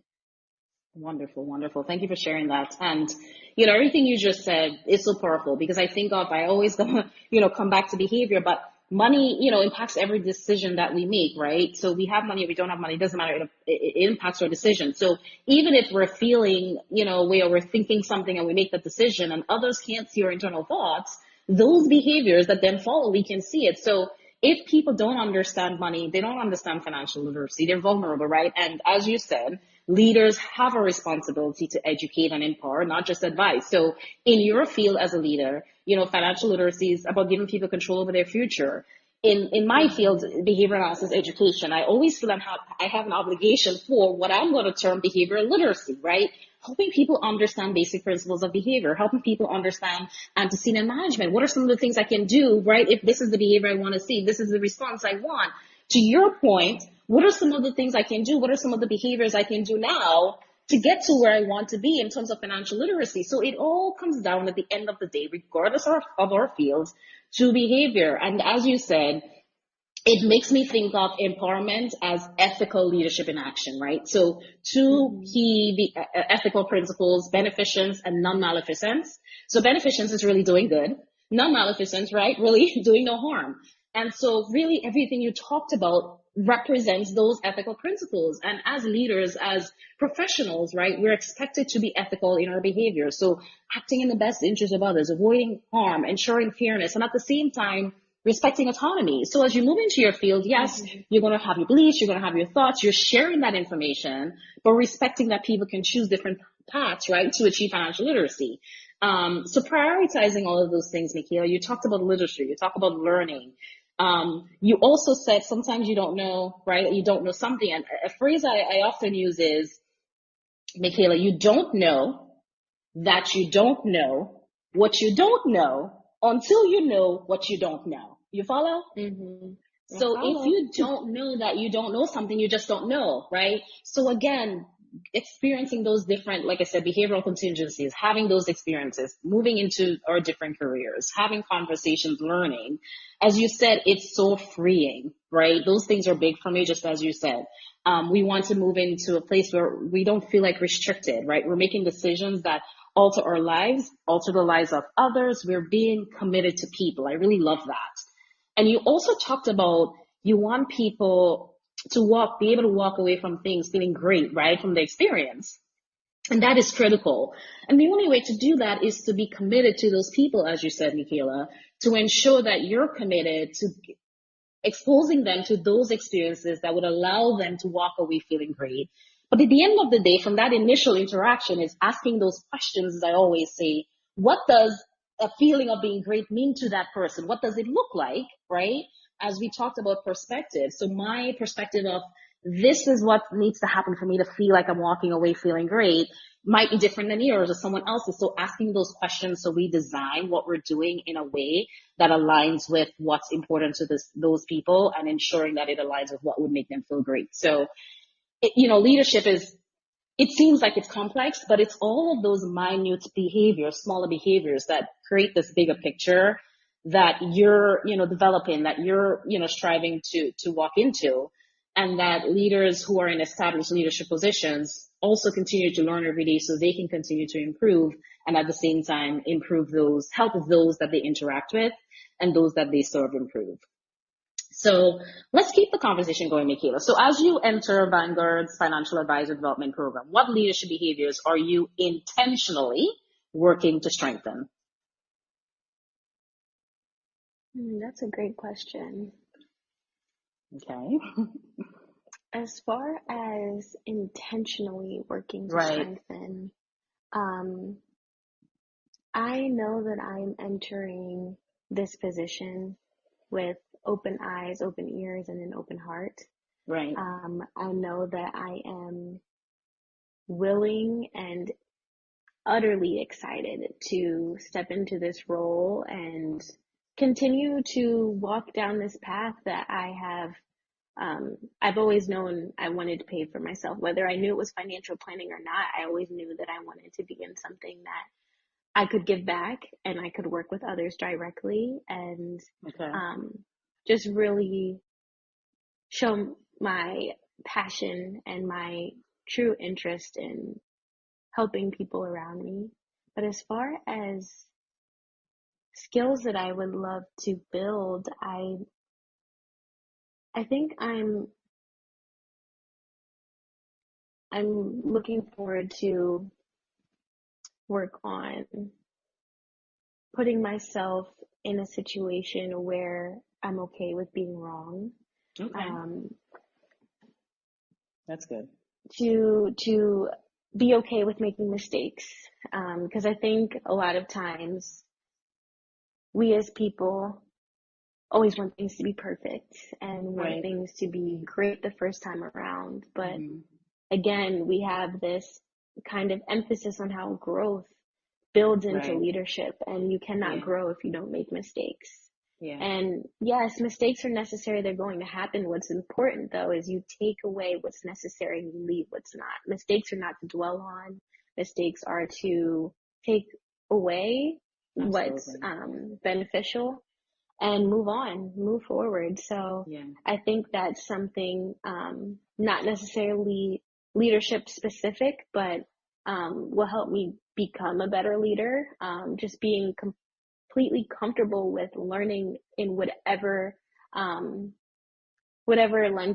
C: Wonderful, wonderful. Thank you for sharing that. And, everything you just said is so powerful, because I always, come back to behavior, but money, impacts every decision that we make, right? So we have money or we don't have money, it doesn't matter. It impacts our decision. So even if we're feeling, a way, or we're thinking something and we make that decision and others can't see our internal thoughts, those behaviors that then follow, we can see it. So if people don't understand money, they don't understand financial literacy, they're vulnerable, right? And as you said, leaders have a responsibility to educate and empower, not just advise. So in your field as a leader, financial literacy is about giving people control over their future. In my field, behavior analysis education, I always feel I have an obligation for what I'm going to term behavioral literacy, right? Helping people understand basic principles of behavior, helping people understand antecedent management. What are some of the things I can do, right? If this is the behavior I want to see, this is the response I want. To your point, what are some of the things I can do? What are some of the behaviors I can do now to get to where I want to be in terms of financial literacy? So it all comes down at the end of the day, regardless of our fields, to behavior. And as you said, it makes me think of empowerment as ethical leadership in action, right? So two key ethical principles: beneficence and non-maleficence. So beneficence is really doing good. Non-maleficence, right? Really doing no harm. And so really everything you talked about represents those ethical principles. And as leaders, as professionals, right, we're expected to be ethical in our behavior. So acting in the best interest of others, avoiding harm, ensuring fairness, and at the same time, respecting autonomy. So as you move into your field, yes, you're going to have your beliefs, you're going to have your thoughts, you're sharing that information, but respecting that people can choose different paths, right, to achieve financial literacy. So prioritizing all of those things, Mikhaela, you talked about literature, you talked about learning. You also said sometimes you don't know, right? You don't know something. And a phrase I often use is, Mikhaela, you don't know that you don't know what you don't know until you know what you don't know. You follow?
B: I
C: So if
B: follow.
C: you don't know that you don't know something, you just don't know, right? So again, experiencing those different, like I said, behavioral contingencies, having those experiences, moving into our different careers, having conversations, learning. As you said, it's so freeing, right? Those things are big for me, just as you said. We want to move into a place where we don't feel like restricted, right? We're making decisions that alter our lives, alter the lives of others. We're being committed to people. I really love that. And you also talked about you want people to be able to walk away from things feeling great, right, from the experience. And that is critical. And the only way to do that is to be committed to those people, as you said, Mikhaela, to ensure that you're committed to exposing them to those experiences that would allow them to walk away feeling great. But at the end of the day, from that initial interaction is asking those questions, as I always say, what does a feeling of being great mean to that person? What does it look like, right? As we talked about perspective. So my perspective of this is what needs to happen for me to feel like I'm walking away feeling great might be different than yours or someone else's. So asking those questions so we design what we're doing in a way that aligns with what's important to those people and ensuring that it aligns with what would make them feel great. So, leadership it seems like it's complex, but it's all of those minute behaviors, smaller behaviors that create this bigger picture that you're, developing, that you're, striving to walk into. And that leaders who are in established leadership positions also continue to learn every day so they can continue to improve and at the same time help those that they interact with and those that they serve improve. So let's keep the conversation going, Mikhaela. So as you enter Vanguard's Financial Advisor Development Program, what leadership behaviors are you intentionally working to strengthen?
B: That's a great question.
C: Okay.
B: As far as intentionally working to strengthen, I know that I'm entering this position with open eyes, open ears, and an open heart.
C: Right.
B: I know that I am willing and utterly excited to step into this role and continue to walk down this path that I've always known I wanted to pay for myself. Whether I knew it was financial planning or not, I always knew that I wanted to be in something that I could give back and I could work with others directly and just really show my passion and my true interest in helping people around me. But as far as skills that I would love to build, I think I'm looking forward to work on putting myself in a situation where I'm okay with being wrong.
C: Okay. That's good.
B: To be okay with making mistakes. Because I think a lot of times we as people always want things to be perfect and want things to be great the first time around. But again, we have this kind of emphasis on how growth builds into leadership, and you cannot grow if you don't make mistakes. Yeah. And yes, mistakes are necessary. They're going to happen. What's important, though, is you take away what's necessary and you leave what's not. Mistakes are not to dwell on. Mistakes are to take away what's beneficial and move on, move forward. So I think that's something not necessarily leadership specific, but will help me become a better leader. Just being completely comfortable with learning in whatever lens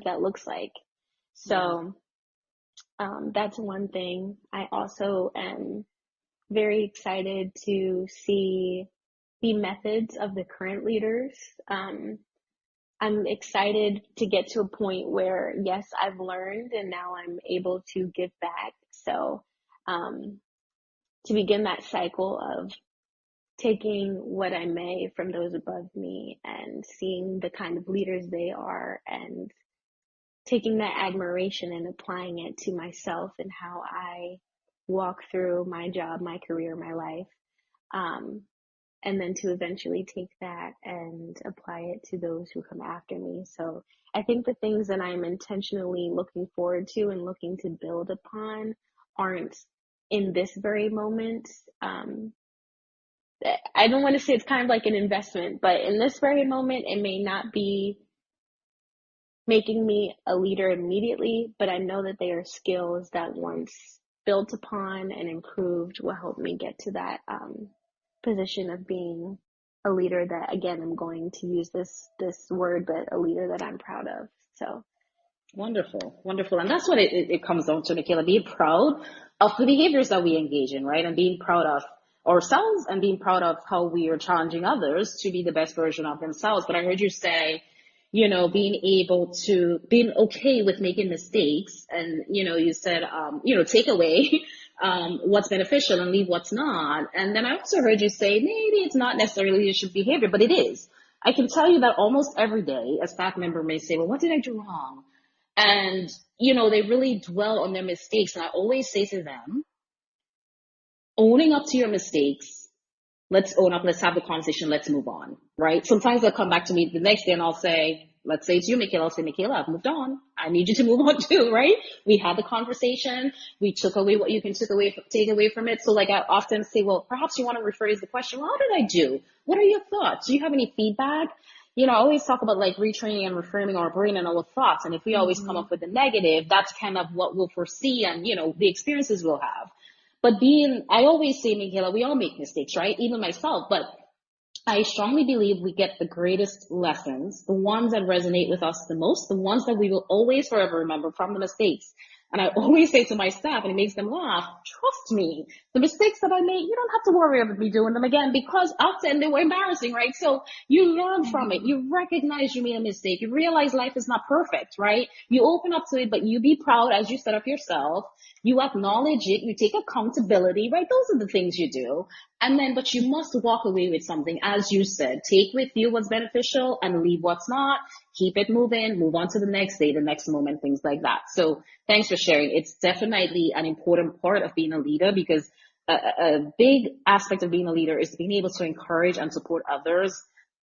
B: that looks like. So that's one thing. I also am very excited to see the methods of the current leaders. I'm excited to get to a point where, yes, I've learned and now I'm able to give back. So to begin that cycle of taking what I may from those above me and seeing the kind of leaders they are and taking that admiration and applying it to myself and how I walk through my job, my career, my life. And then to eventually take that and apply it to those who come after me. So I think the things that I'm intentionally looking forward to and looking to build upon aren't in this very moment. I don't want to say it's kind of like an investment, but in this very moment, it may not be making me a leader immediately, but I know that they are skills that once built upon and improved will help me get to that position of being a leader that, again, I'm going to use this word, but a leader that I'm proud of. So
C: wonderful. And that's what it comes down to, Mikhaela, being proud of the behaviors that we engage in, right? And being proud of ourselves and being proud of how we are challenging others to be the best version of themselves. But I heard you say being okay with making mistakes. And, you said, take away, what's beneficial and leave what's not. And then I also heard you say, maybe it's not necessarily leadership behavior, but it is. I can tell you that almost every day a staff member may say, well, what did I do wrong? And, they really dwell on their mistakes. And I always say to them, owning up to your mistakes, let's own up, let's have the conversation, let's move on, right? Sometimes they'll come back to me the next day and I'll say, let's say it's you, Mikhaela, I'll say, Mikhaela, I've moved on. I need you to move on too, right? We had the conversation. We took away what you can take away from it. So like I often say, well, perhaps you want to rephrase the question. Well, how did I do? What are your thoughts? Do you have any feedback? I always talk about like retraining and reframing our brain and our thoughts. And if we always come up with the negative, that's kind of what we'll foresee and, the experiences we'll have. But I always say, Mikhaela, we all make mistakes, right? Even myself. But I strongly believe we get the greatest lessons, the ones that resonate with us the most, the ones that we will always forever remember from the mistakes. And I always say to my staff, and it makes them laugh, trust me, the mistakes that I made, you don't have to worry about me doing them again because often they were embarrassing, right? So you learn from it. You recognize you made a mistake. You realize life is not perfect, right? You open up to it, but you be proud as you set up yourself. You acknowledge it. You take accountability, right? Those are the things you do. But you must walk away with something, as you said, take with you what's beneficial and leave what's not, keep it moving, move on to the next day, the next moment, things like that. So thanks for sharing. It's definitely an important part of being a leader because a big aspect of being a leader is being able to encourage and support others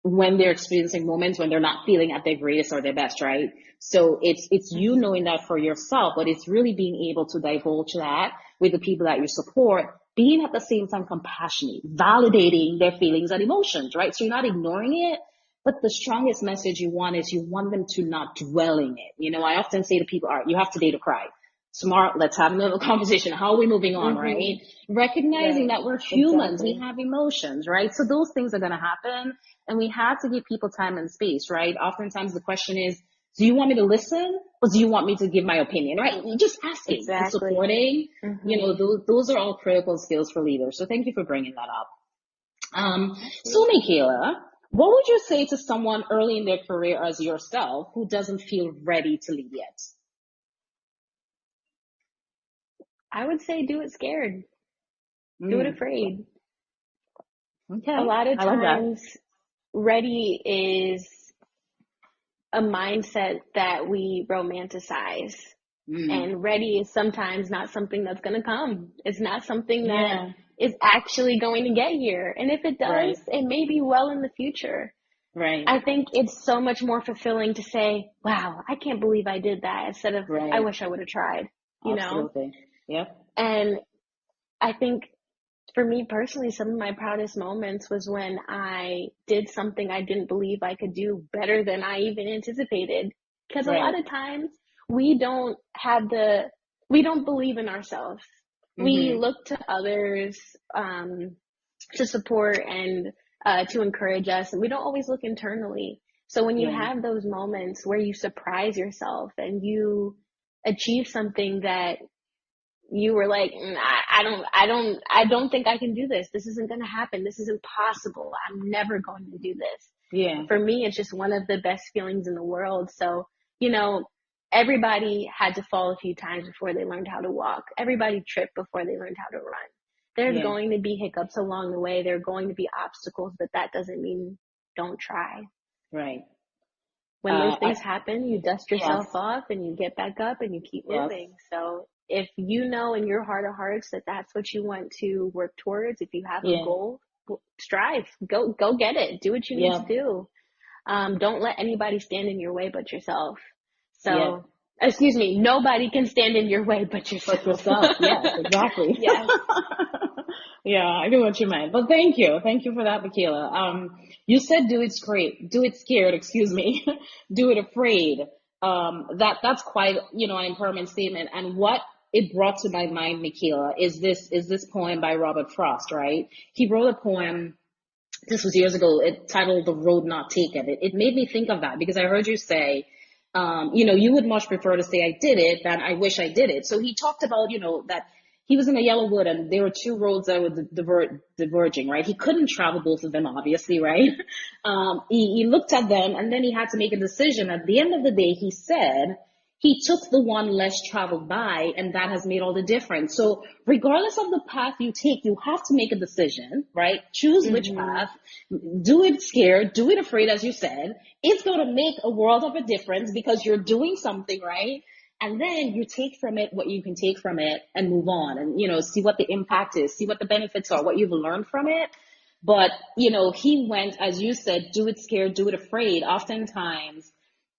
C: when they're experiencing moments when they're not feeling at their greatest or their best, right? So it's you knowing that for yourself, but it's really being able to divulge that with the people that you support, being at the same time compassionate, validating their feelings and emotions, right? So you're not ignoring it, but the strongest message you want is you want them to not dwell in it. I often say to people, all right, you have today to cry. Tomorrow, let's have another conversation. How are we moving on, right? Recognizing that we're humans, we have emotions, right? So those things are going to happen, and we have to give people time and space, right? Oftentimes the question is, do you want me to listen or do you want me to give my opinion, right? Just asking and supporting, those are all critical skills for leaders. So thank you for bringing that up. So Mikhaela, what would you say to someone early in their career as yourself who doesn't feel ready to lead yet?
B: I would say do it scared. Do it afraid.
C: Okay.
B: A lot of times, ready is a mindset that we romanticize. And ready is sometimes not something that's going to come. It's not something that is actually going to get here. And if it does, it may be well in the future.
C: Right.
B: I think it's so much more fulfilling to say, wow, I can't believe I did that, instead of, I wish I would have tried,
C: Absolutely. Yeah.
B: And I think for me personally, some of my proudest moments was when I did something I didn't believe I could do better than I even anticipated. Because a lot of times we don't believe in ourselves. We look to others to support and to encourage us, and we don't always look internally. So when you have those moments where you surprise yourself and you achieve something that you were like, I don't think I can do this. This isn't going to happen. This is impossible. I'm never going to do this.
C: Yeah.
B: For me, it's just one of the best feelings in the world. So, everybody had to fall a few times before they learned how to walk. Everybody tripped before they learned how to run. There's going to be hiccups along the way. There are going to be obstacles, but that doesn't mean don't try.
C: Right.
B: When those things happen, you dust yourself off and you get back up and you keep moving. So if you know in your heart of hearts that that's what you want to work towards, if you have a goal, strive, go get it. Do what you need to do. Don't let anybody stand in your way but yourself. So, excuse me, nobody can stand in your way but yourself.
C: Yes, exactly. Yeah, I know what you meant. But thank you. Thank you for that, Mikhaela. You said do it scared, excuse me. Do it afraid. That's quite, an empowerment statement. And what it brought to my mind, Mikhaela, is this poem by Robert Frost, right? He wrote a poem, this was years ago, it titled The Road Not Taken. It made me think of that because I heard you say, you would much prefer to say I did it than I wish I did it. So he talked about, that he was in a yellow wood and there were two roads that were diverging, right? He couldn't travel both of them, obviously, right? He looked at them and then he had to make a decision. At the end of the day, he said he took the one less traveled by, and that has made all the difference. So regardless of the path you take, you have to make a decision, right? Choose which path, do it scared, do it afraid, as you said. It's going to make a world of a difference because you're doing something, right? And then you take from it what you can take from it and move on and, see what the impact is, see what the benefits are, what you've learned from it. But, he went, as you said, do it scared, do it afraid. Oftentimes,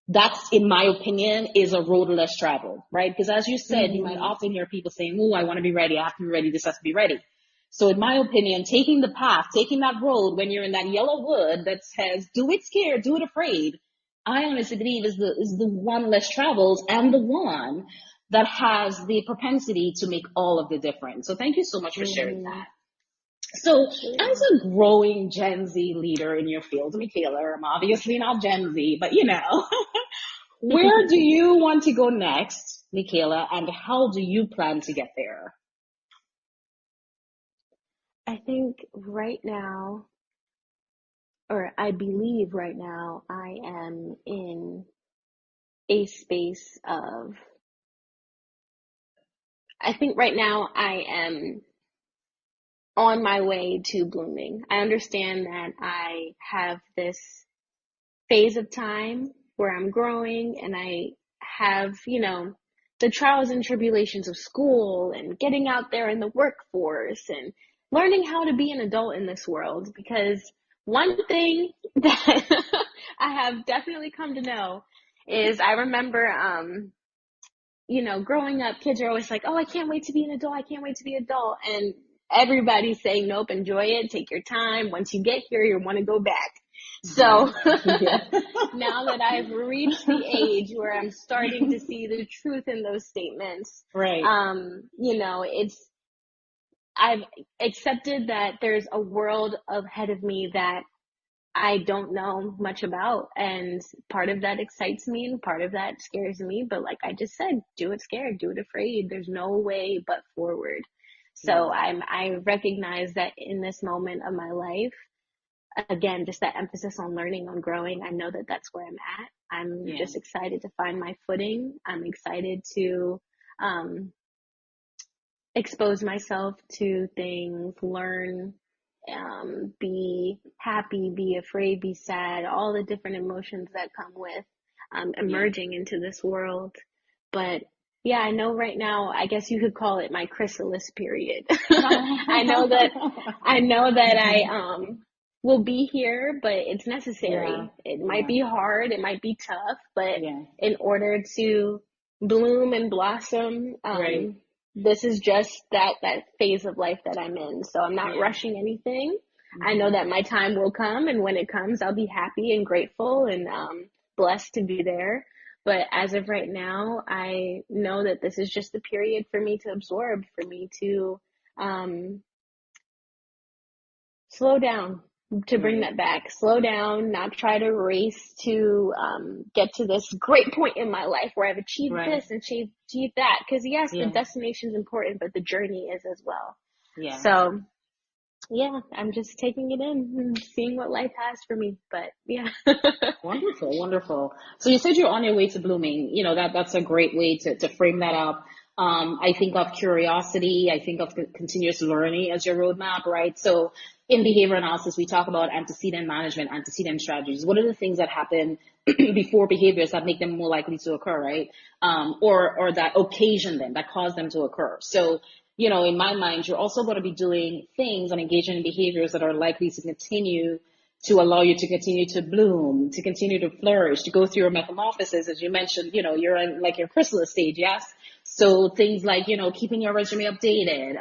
C: that's, in my opinion, is a road less traveled, right? Because as you said, you might often hear people saying, oh, I want to be ready, I have to be ready, this has to be ready. So in my opinion, taking the path, taking that road when you're in that yellow wood that says, do it scared, do it afraid, I honestly believe is the one less traveled and the one that has the propensity to make all of the difference. So thank you so much for sharing that. So as a growing Gen Z leader in your field, Mikhaela, I'm obviously not Gen Z, but where do you want to go next, Mikhaela, and how do you plan to get there?
B: I think right now, or I believe right now, I am in a space of, I think right now I am on my way to blooming. I understand that I have this phase of time where I'm growing and I have, the trials and tribulations of school and getting out there in the workforce and learning how to be an adult in this world. Because one thing that I have definitely come to know is I remember, growing up, kids are always like, oh, I can't wait to be an adult. I can't wait to be an adult. And everybody's saying, nope, enjoy it. Take your time. Once you get here, you want to go back. So now that I've reached the age where I'm starting to see the truth in those statements,
C: right?
B: I've accepted that there's a world ahead of me that I don't know much about, and part of that excites me and part of that scares me. But like I just said, do it scared, do it afraid. There's no way but forward. So I recognize that in this moment of my life, again, just that emphasis on learning, on growing, I know that that's where I'm at. I'm just excited to find my footing. I'm excited to expose myself to things, learn, be happy, be afraid, be sad, all the different emotions that come with emerging into this world. But yeah, I know right now, I guess you could call it my chrysalis period. I know that I will be here, but it's necessary. It might be hard, it might be tough, but in order to bloom and blossom, this is just that phase of life that I'm in. So I'm not rushing anything. I know that my time will come, and when it comes, I'll be happy and grateful and blessed to be there. But as of right now, I know that this is just the period for me to absorb, for me to slow down, to bring that back. Slow down, not try to race to get to this great point in my life where I've achieved this and achieved that. Because yes, the destination is important, but the journey is as well. So I'm just taking it in and seeing what life has for me. But
C: Wonderful. So you said you're on your way to blooming. That's a great way to frame that up. I think of curiosity. I think of continuous learning as your roadmap, right? So in behavior analysis, we talk about antecedent management, antecedent strategies. What are the things that happen before behaviors that make them more likely to occur, right? Or that occasion them, that cause them to occur. So, in my mind, you're also going to be doing things and engaging in behaviors that are likely to continue to allow you to continue to bloom, to continue to flourish, to go through your metamorphosis. As you mentioned, you're in like your chrysalis stage, yes? So things like, keeping your resume updated,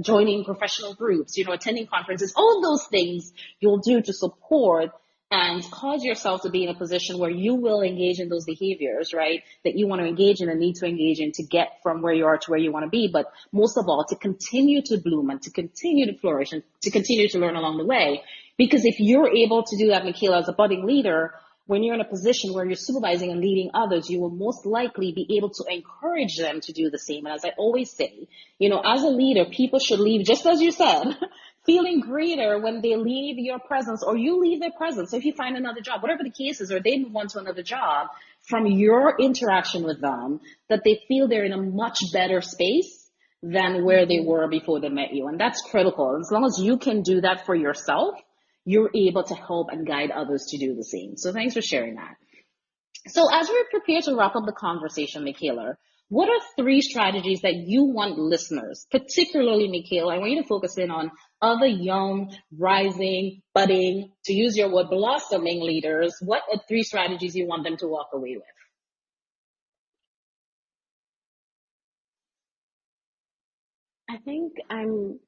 C: joining professional groups, attending conferences, all of those things you'll do to support and cause yourself to be in a position where you will engage in those behaviors, right, that you want to engage in and need to engage in to get from where you are to where you want to be. But most of all, to continue to bloom and to continue to flourish and to continue to learn along the way. Because if you're able to do that, Mikhaela, as a budding leader, when you're in a position where you're supervising and leading others, you will most likely be able to encourage them to do the same. And as I always say, as a leader, people should leave, just as you said, feeling greater when they leave your presence or you leave their presence. So if you find another job, whatever the case is, or they move on to another job from your interaction with them, that they feel they're in a much better space than where they were before they met you. And that's critical. As long as you can do that for yourself, you're able to help and guide others to do the same. So thanks for sharing that. So as we prepare to wrap up the conversation, Mikhaela, what are 3 strategies that you want listeners, particularly Mikhaela, I want you to focus in on other young, rising, budding, to use your word, blossoming leaders. What are 3 strategies you want them to walk away with?
B: I think I'm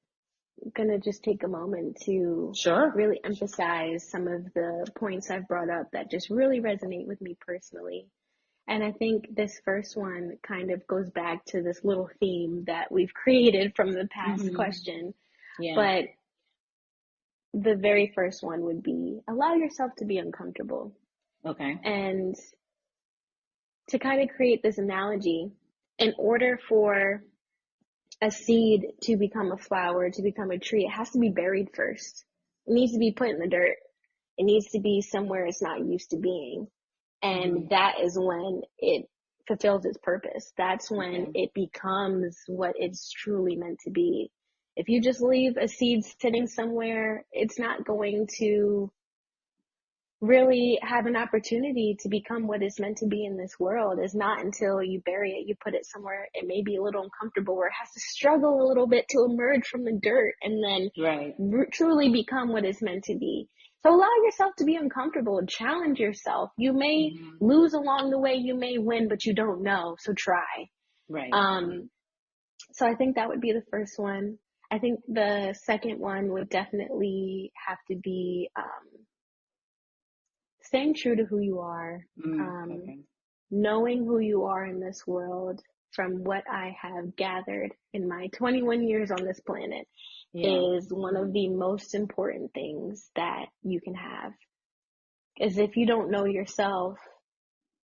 B: gonna just take a moment to
C: Sure.
B: really emphasize some of the points I've brought up that just really resonate with me personally. And I think this first one kind of goes back to this little theme that we've created from the past question.
C: Yeah.
B: But the very first one would be allow yourself to be uncomfortable.
C: Okay.
B: And to kind of create this analogy, in order for a seed to become a flower, to become a tree, it has to be buried first. It needs to be put in the dirt. It needs to be somewhere it's not used to being. And that is when it fulfills its purpose. That's when it becomes what it's truly meant to be. If you just leave a seed sitting somewhere, it's not going to really have an opportunity to become what it's meant to be in this world. It's not until you bury it, you put it somewhere, it may be a little uncomfortable, where it has to struggle a little bit to emerge from the dirt and then truly become what it's meant to be. So allow yourself to be uncomfortable, challenge yourself. You may lose along the way, you may win, but you don't know, so try.
C: Right.
B: So I think that would be the first one. I think the second one would definitely have to be staying true to who you are, knowing who you are in this world. From what I have gathered in my 21 years on this planet, is one of the most important things that you can have. Because if you don't know yourself,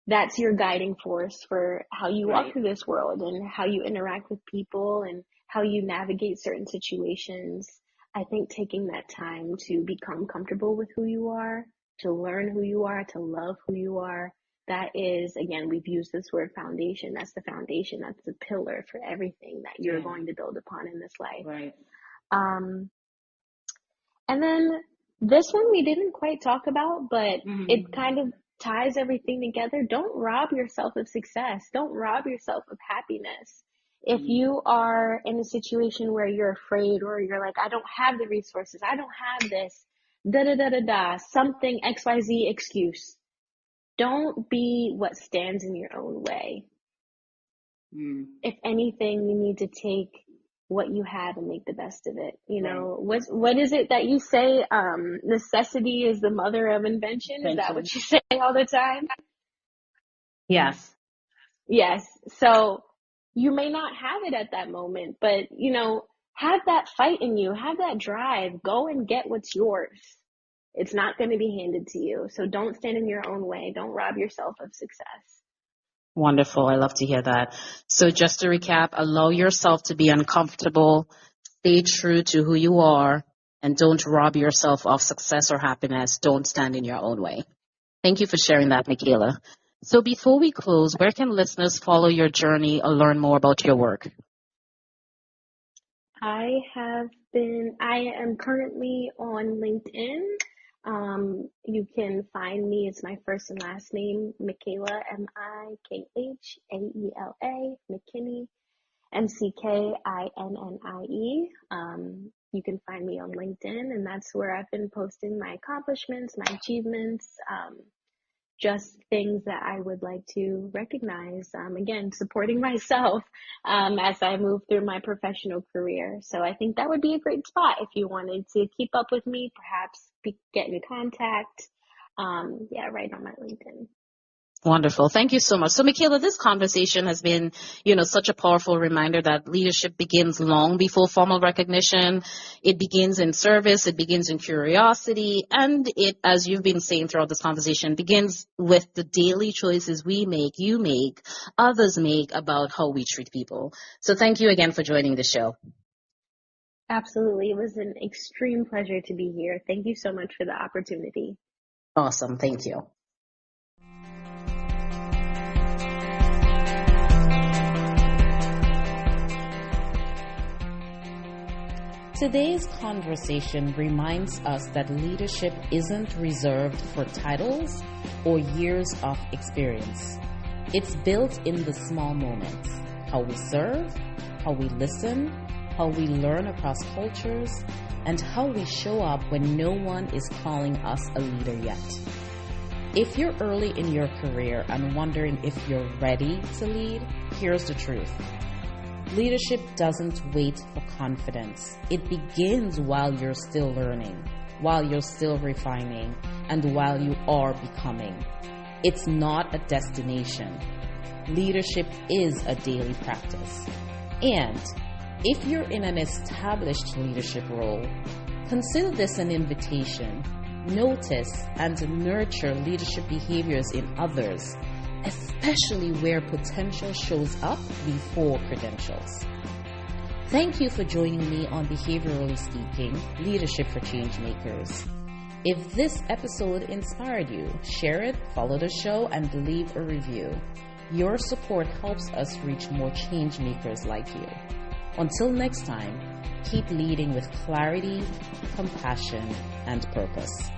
B: that's your guiding force for how you walk through this world and how you interact with people and how you navigate certain situations. I think taking that time to become comfortable with who you are, to learn who you are, to love who you are, that is, again, we've used this word foundation. That's the foundation. That's the pillar for everything that you're going to build upon in this life.
C: Right.
B: And then this one we didn't quite talk about, but it kind of ties everything together. Don't rob yourself of success. Don't rob yourself of happiness. If you are in a situation where you're afraid or you're like, I don't have the resources, I don't have this, something XYZ excuse. Don't be what stands in your own way. If anything, you need to take what you have and make the best of it. You know, what is it that you say? Necessity is the mother of invention. Is that what you say all the time?
C: Yes.
B: Yes. So you may not have it at that moment, but have that fight in you, have that drive, go and get what's yours. It's not going to be handed to you. So don't stand in your own way. Don't rob yourself of success.
C: Wonderful. I love to hear that. So just to recap, allow yourself to be uncomfortable, stay true to who you are, and don't rob yourself of success or happiness. Don't stand in your own way. Thank you for sharing that, Mikhaela. So before we close, where can listeners follow your journey or learn more about your work?
B: I am currently on LinkedIn. You can find me, it's my first and last name, Mikhaela, Mikhaeela, McKinnie, McKinnie. You can find me on LinkedIn, and that's where I've been posting my accomplishments, my achievements, just things that I would like to recognize. Again, supporting myself as I move through my professional career. So I think that would be a great spot if you wanted to keep up with me, perhaps get in contact. Right on my LinkedIn.
C: Wonderful. Thank you so much. So, Mikhaela, this conversation has been, such a powerful reminder that leadership begins long before formal recognition. It begins in service. It begins in curiosity. And it, as you've been saying throughout this conversation, begins with the daily choices we make, you make, others make about how we treat people. So thank you again for joining the show.
B: Absolutely. It was an extreme pleasure to be here. Thank you so much for the opportunity.
C: Awesome. Thank you.
A: Today's conversation reminds us that leadership isn't reserved for titles or years of experience. It's built in the small moments: how we serve, how we listen, how we learn across cultures, and how we show up when no one is calling us a leader yet. If you're early in your career and wondering if you're ready to lead, here's the truth. Leadership doesn't wait for confidence. It begins while you're still learning, while you're still refining, and while you are becoming. It's not a destination. Leadership is a daily practice. And if you're in an established leadership role, consider this an invitation. Notice and nurture leadership behaviors in others, especially where potential shows up before credentials. Thank you for joining me on Behaviorally Speaking, Leadership for Changemakers. If this episode inspired you, share it, follow the show, and leave a review. Your support helps us reach more changemakers like you. Until next time, keep leading with clarity, compassion, and purpose.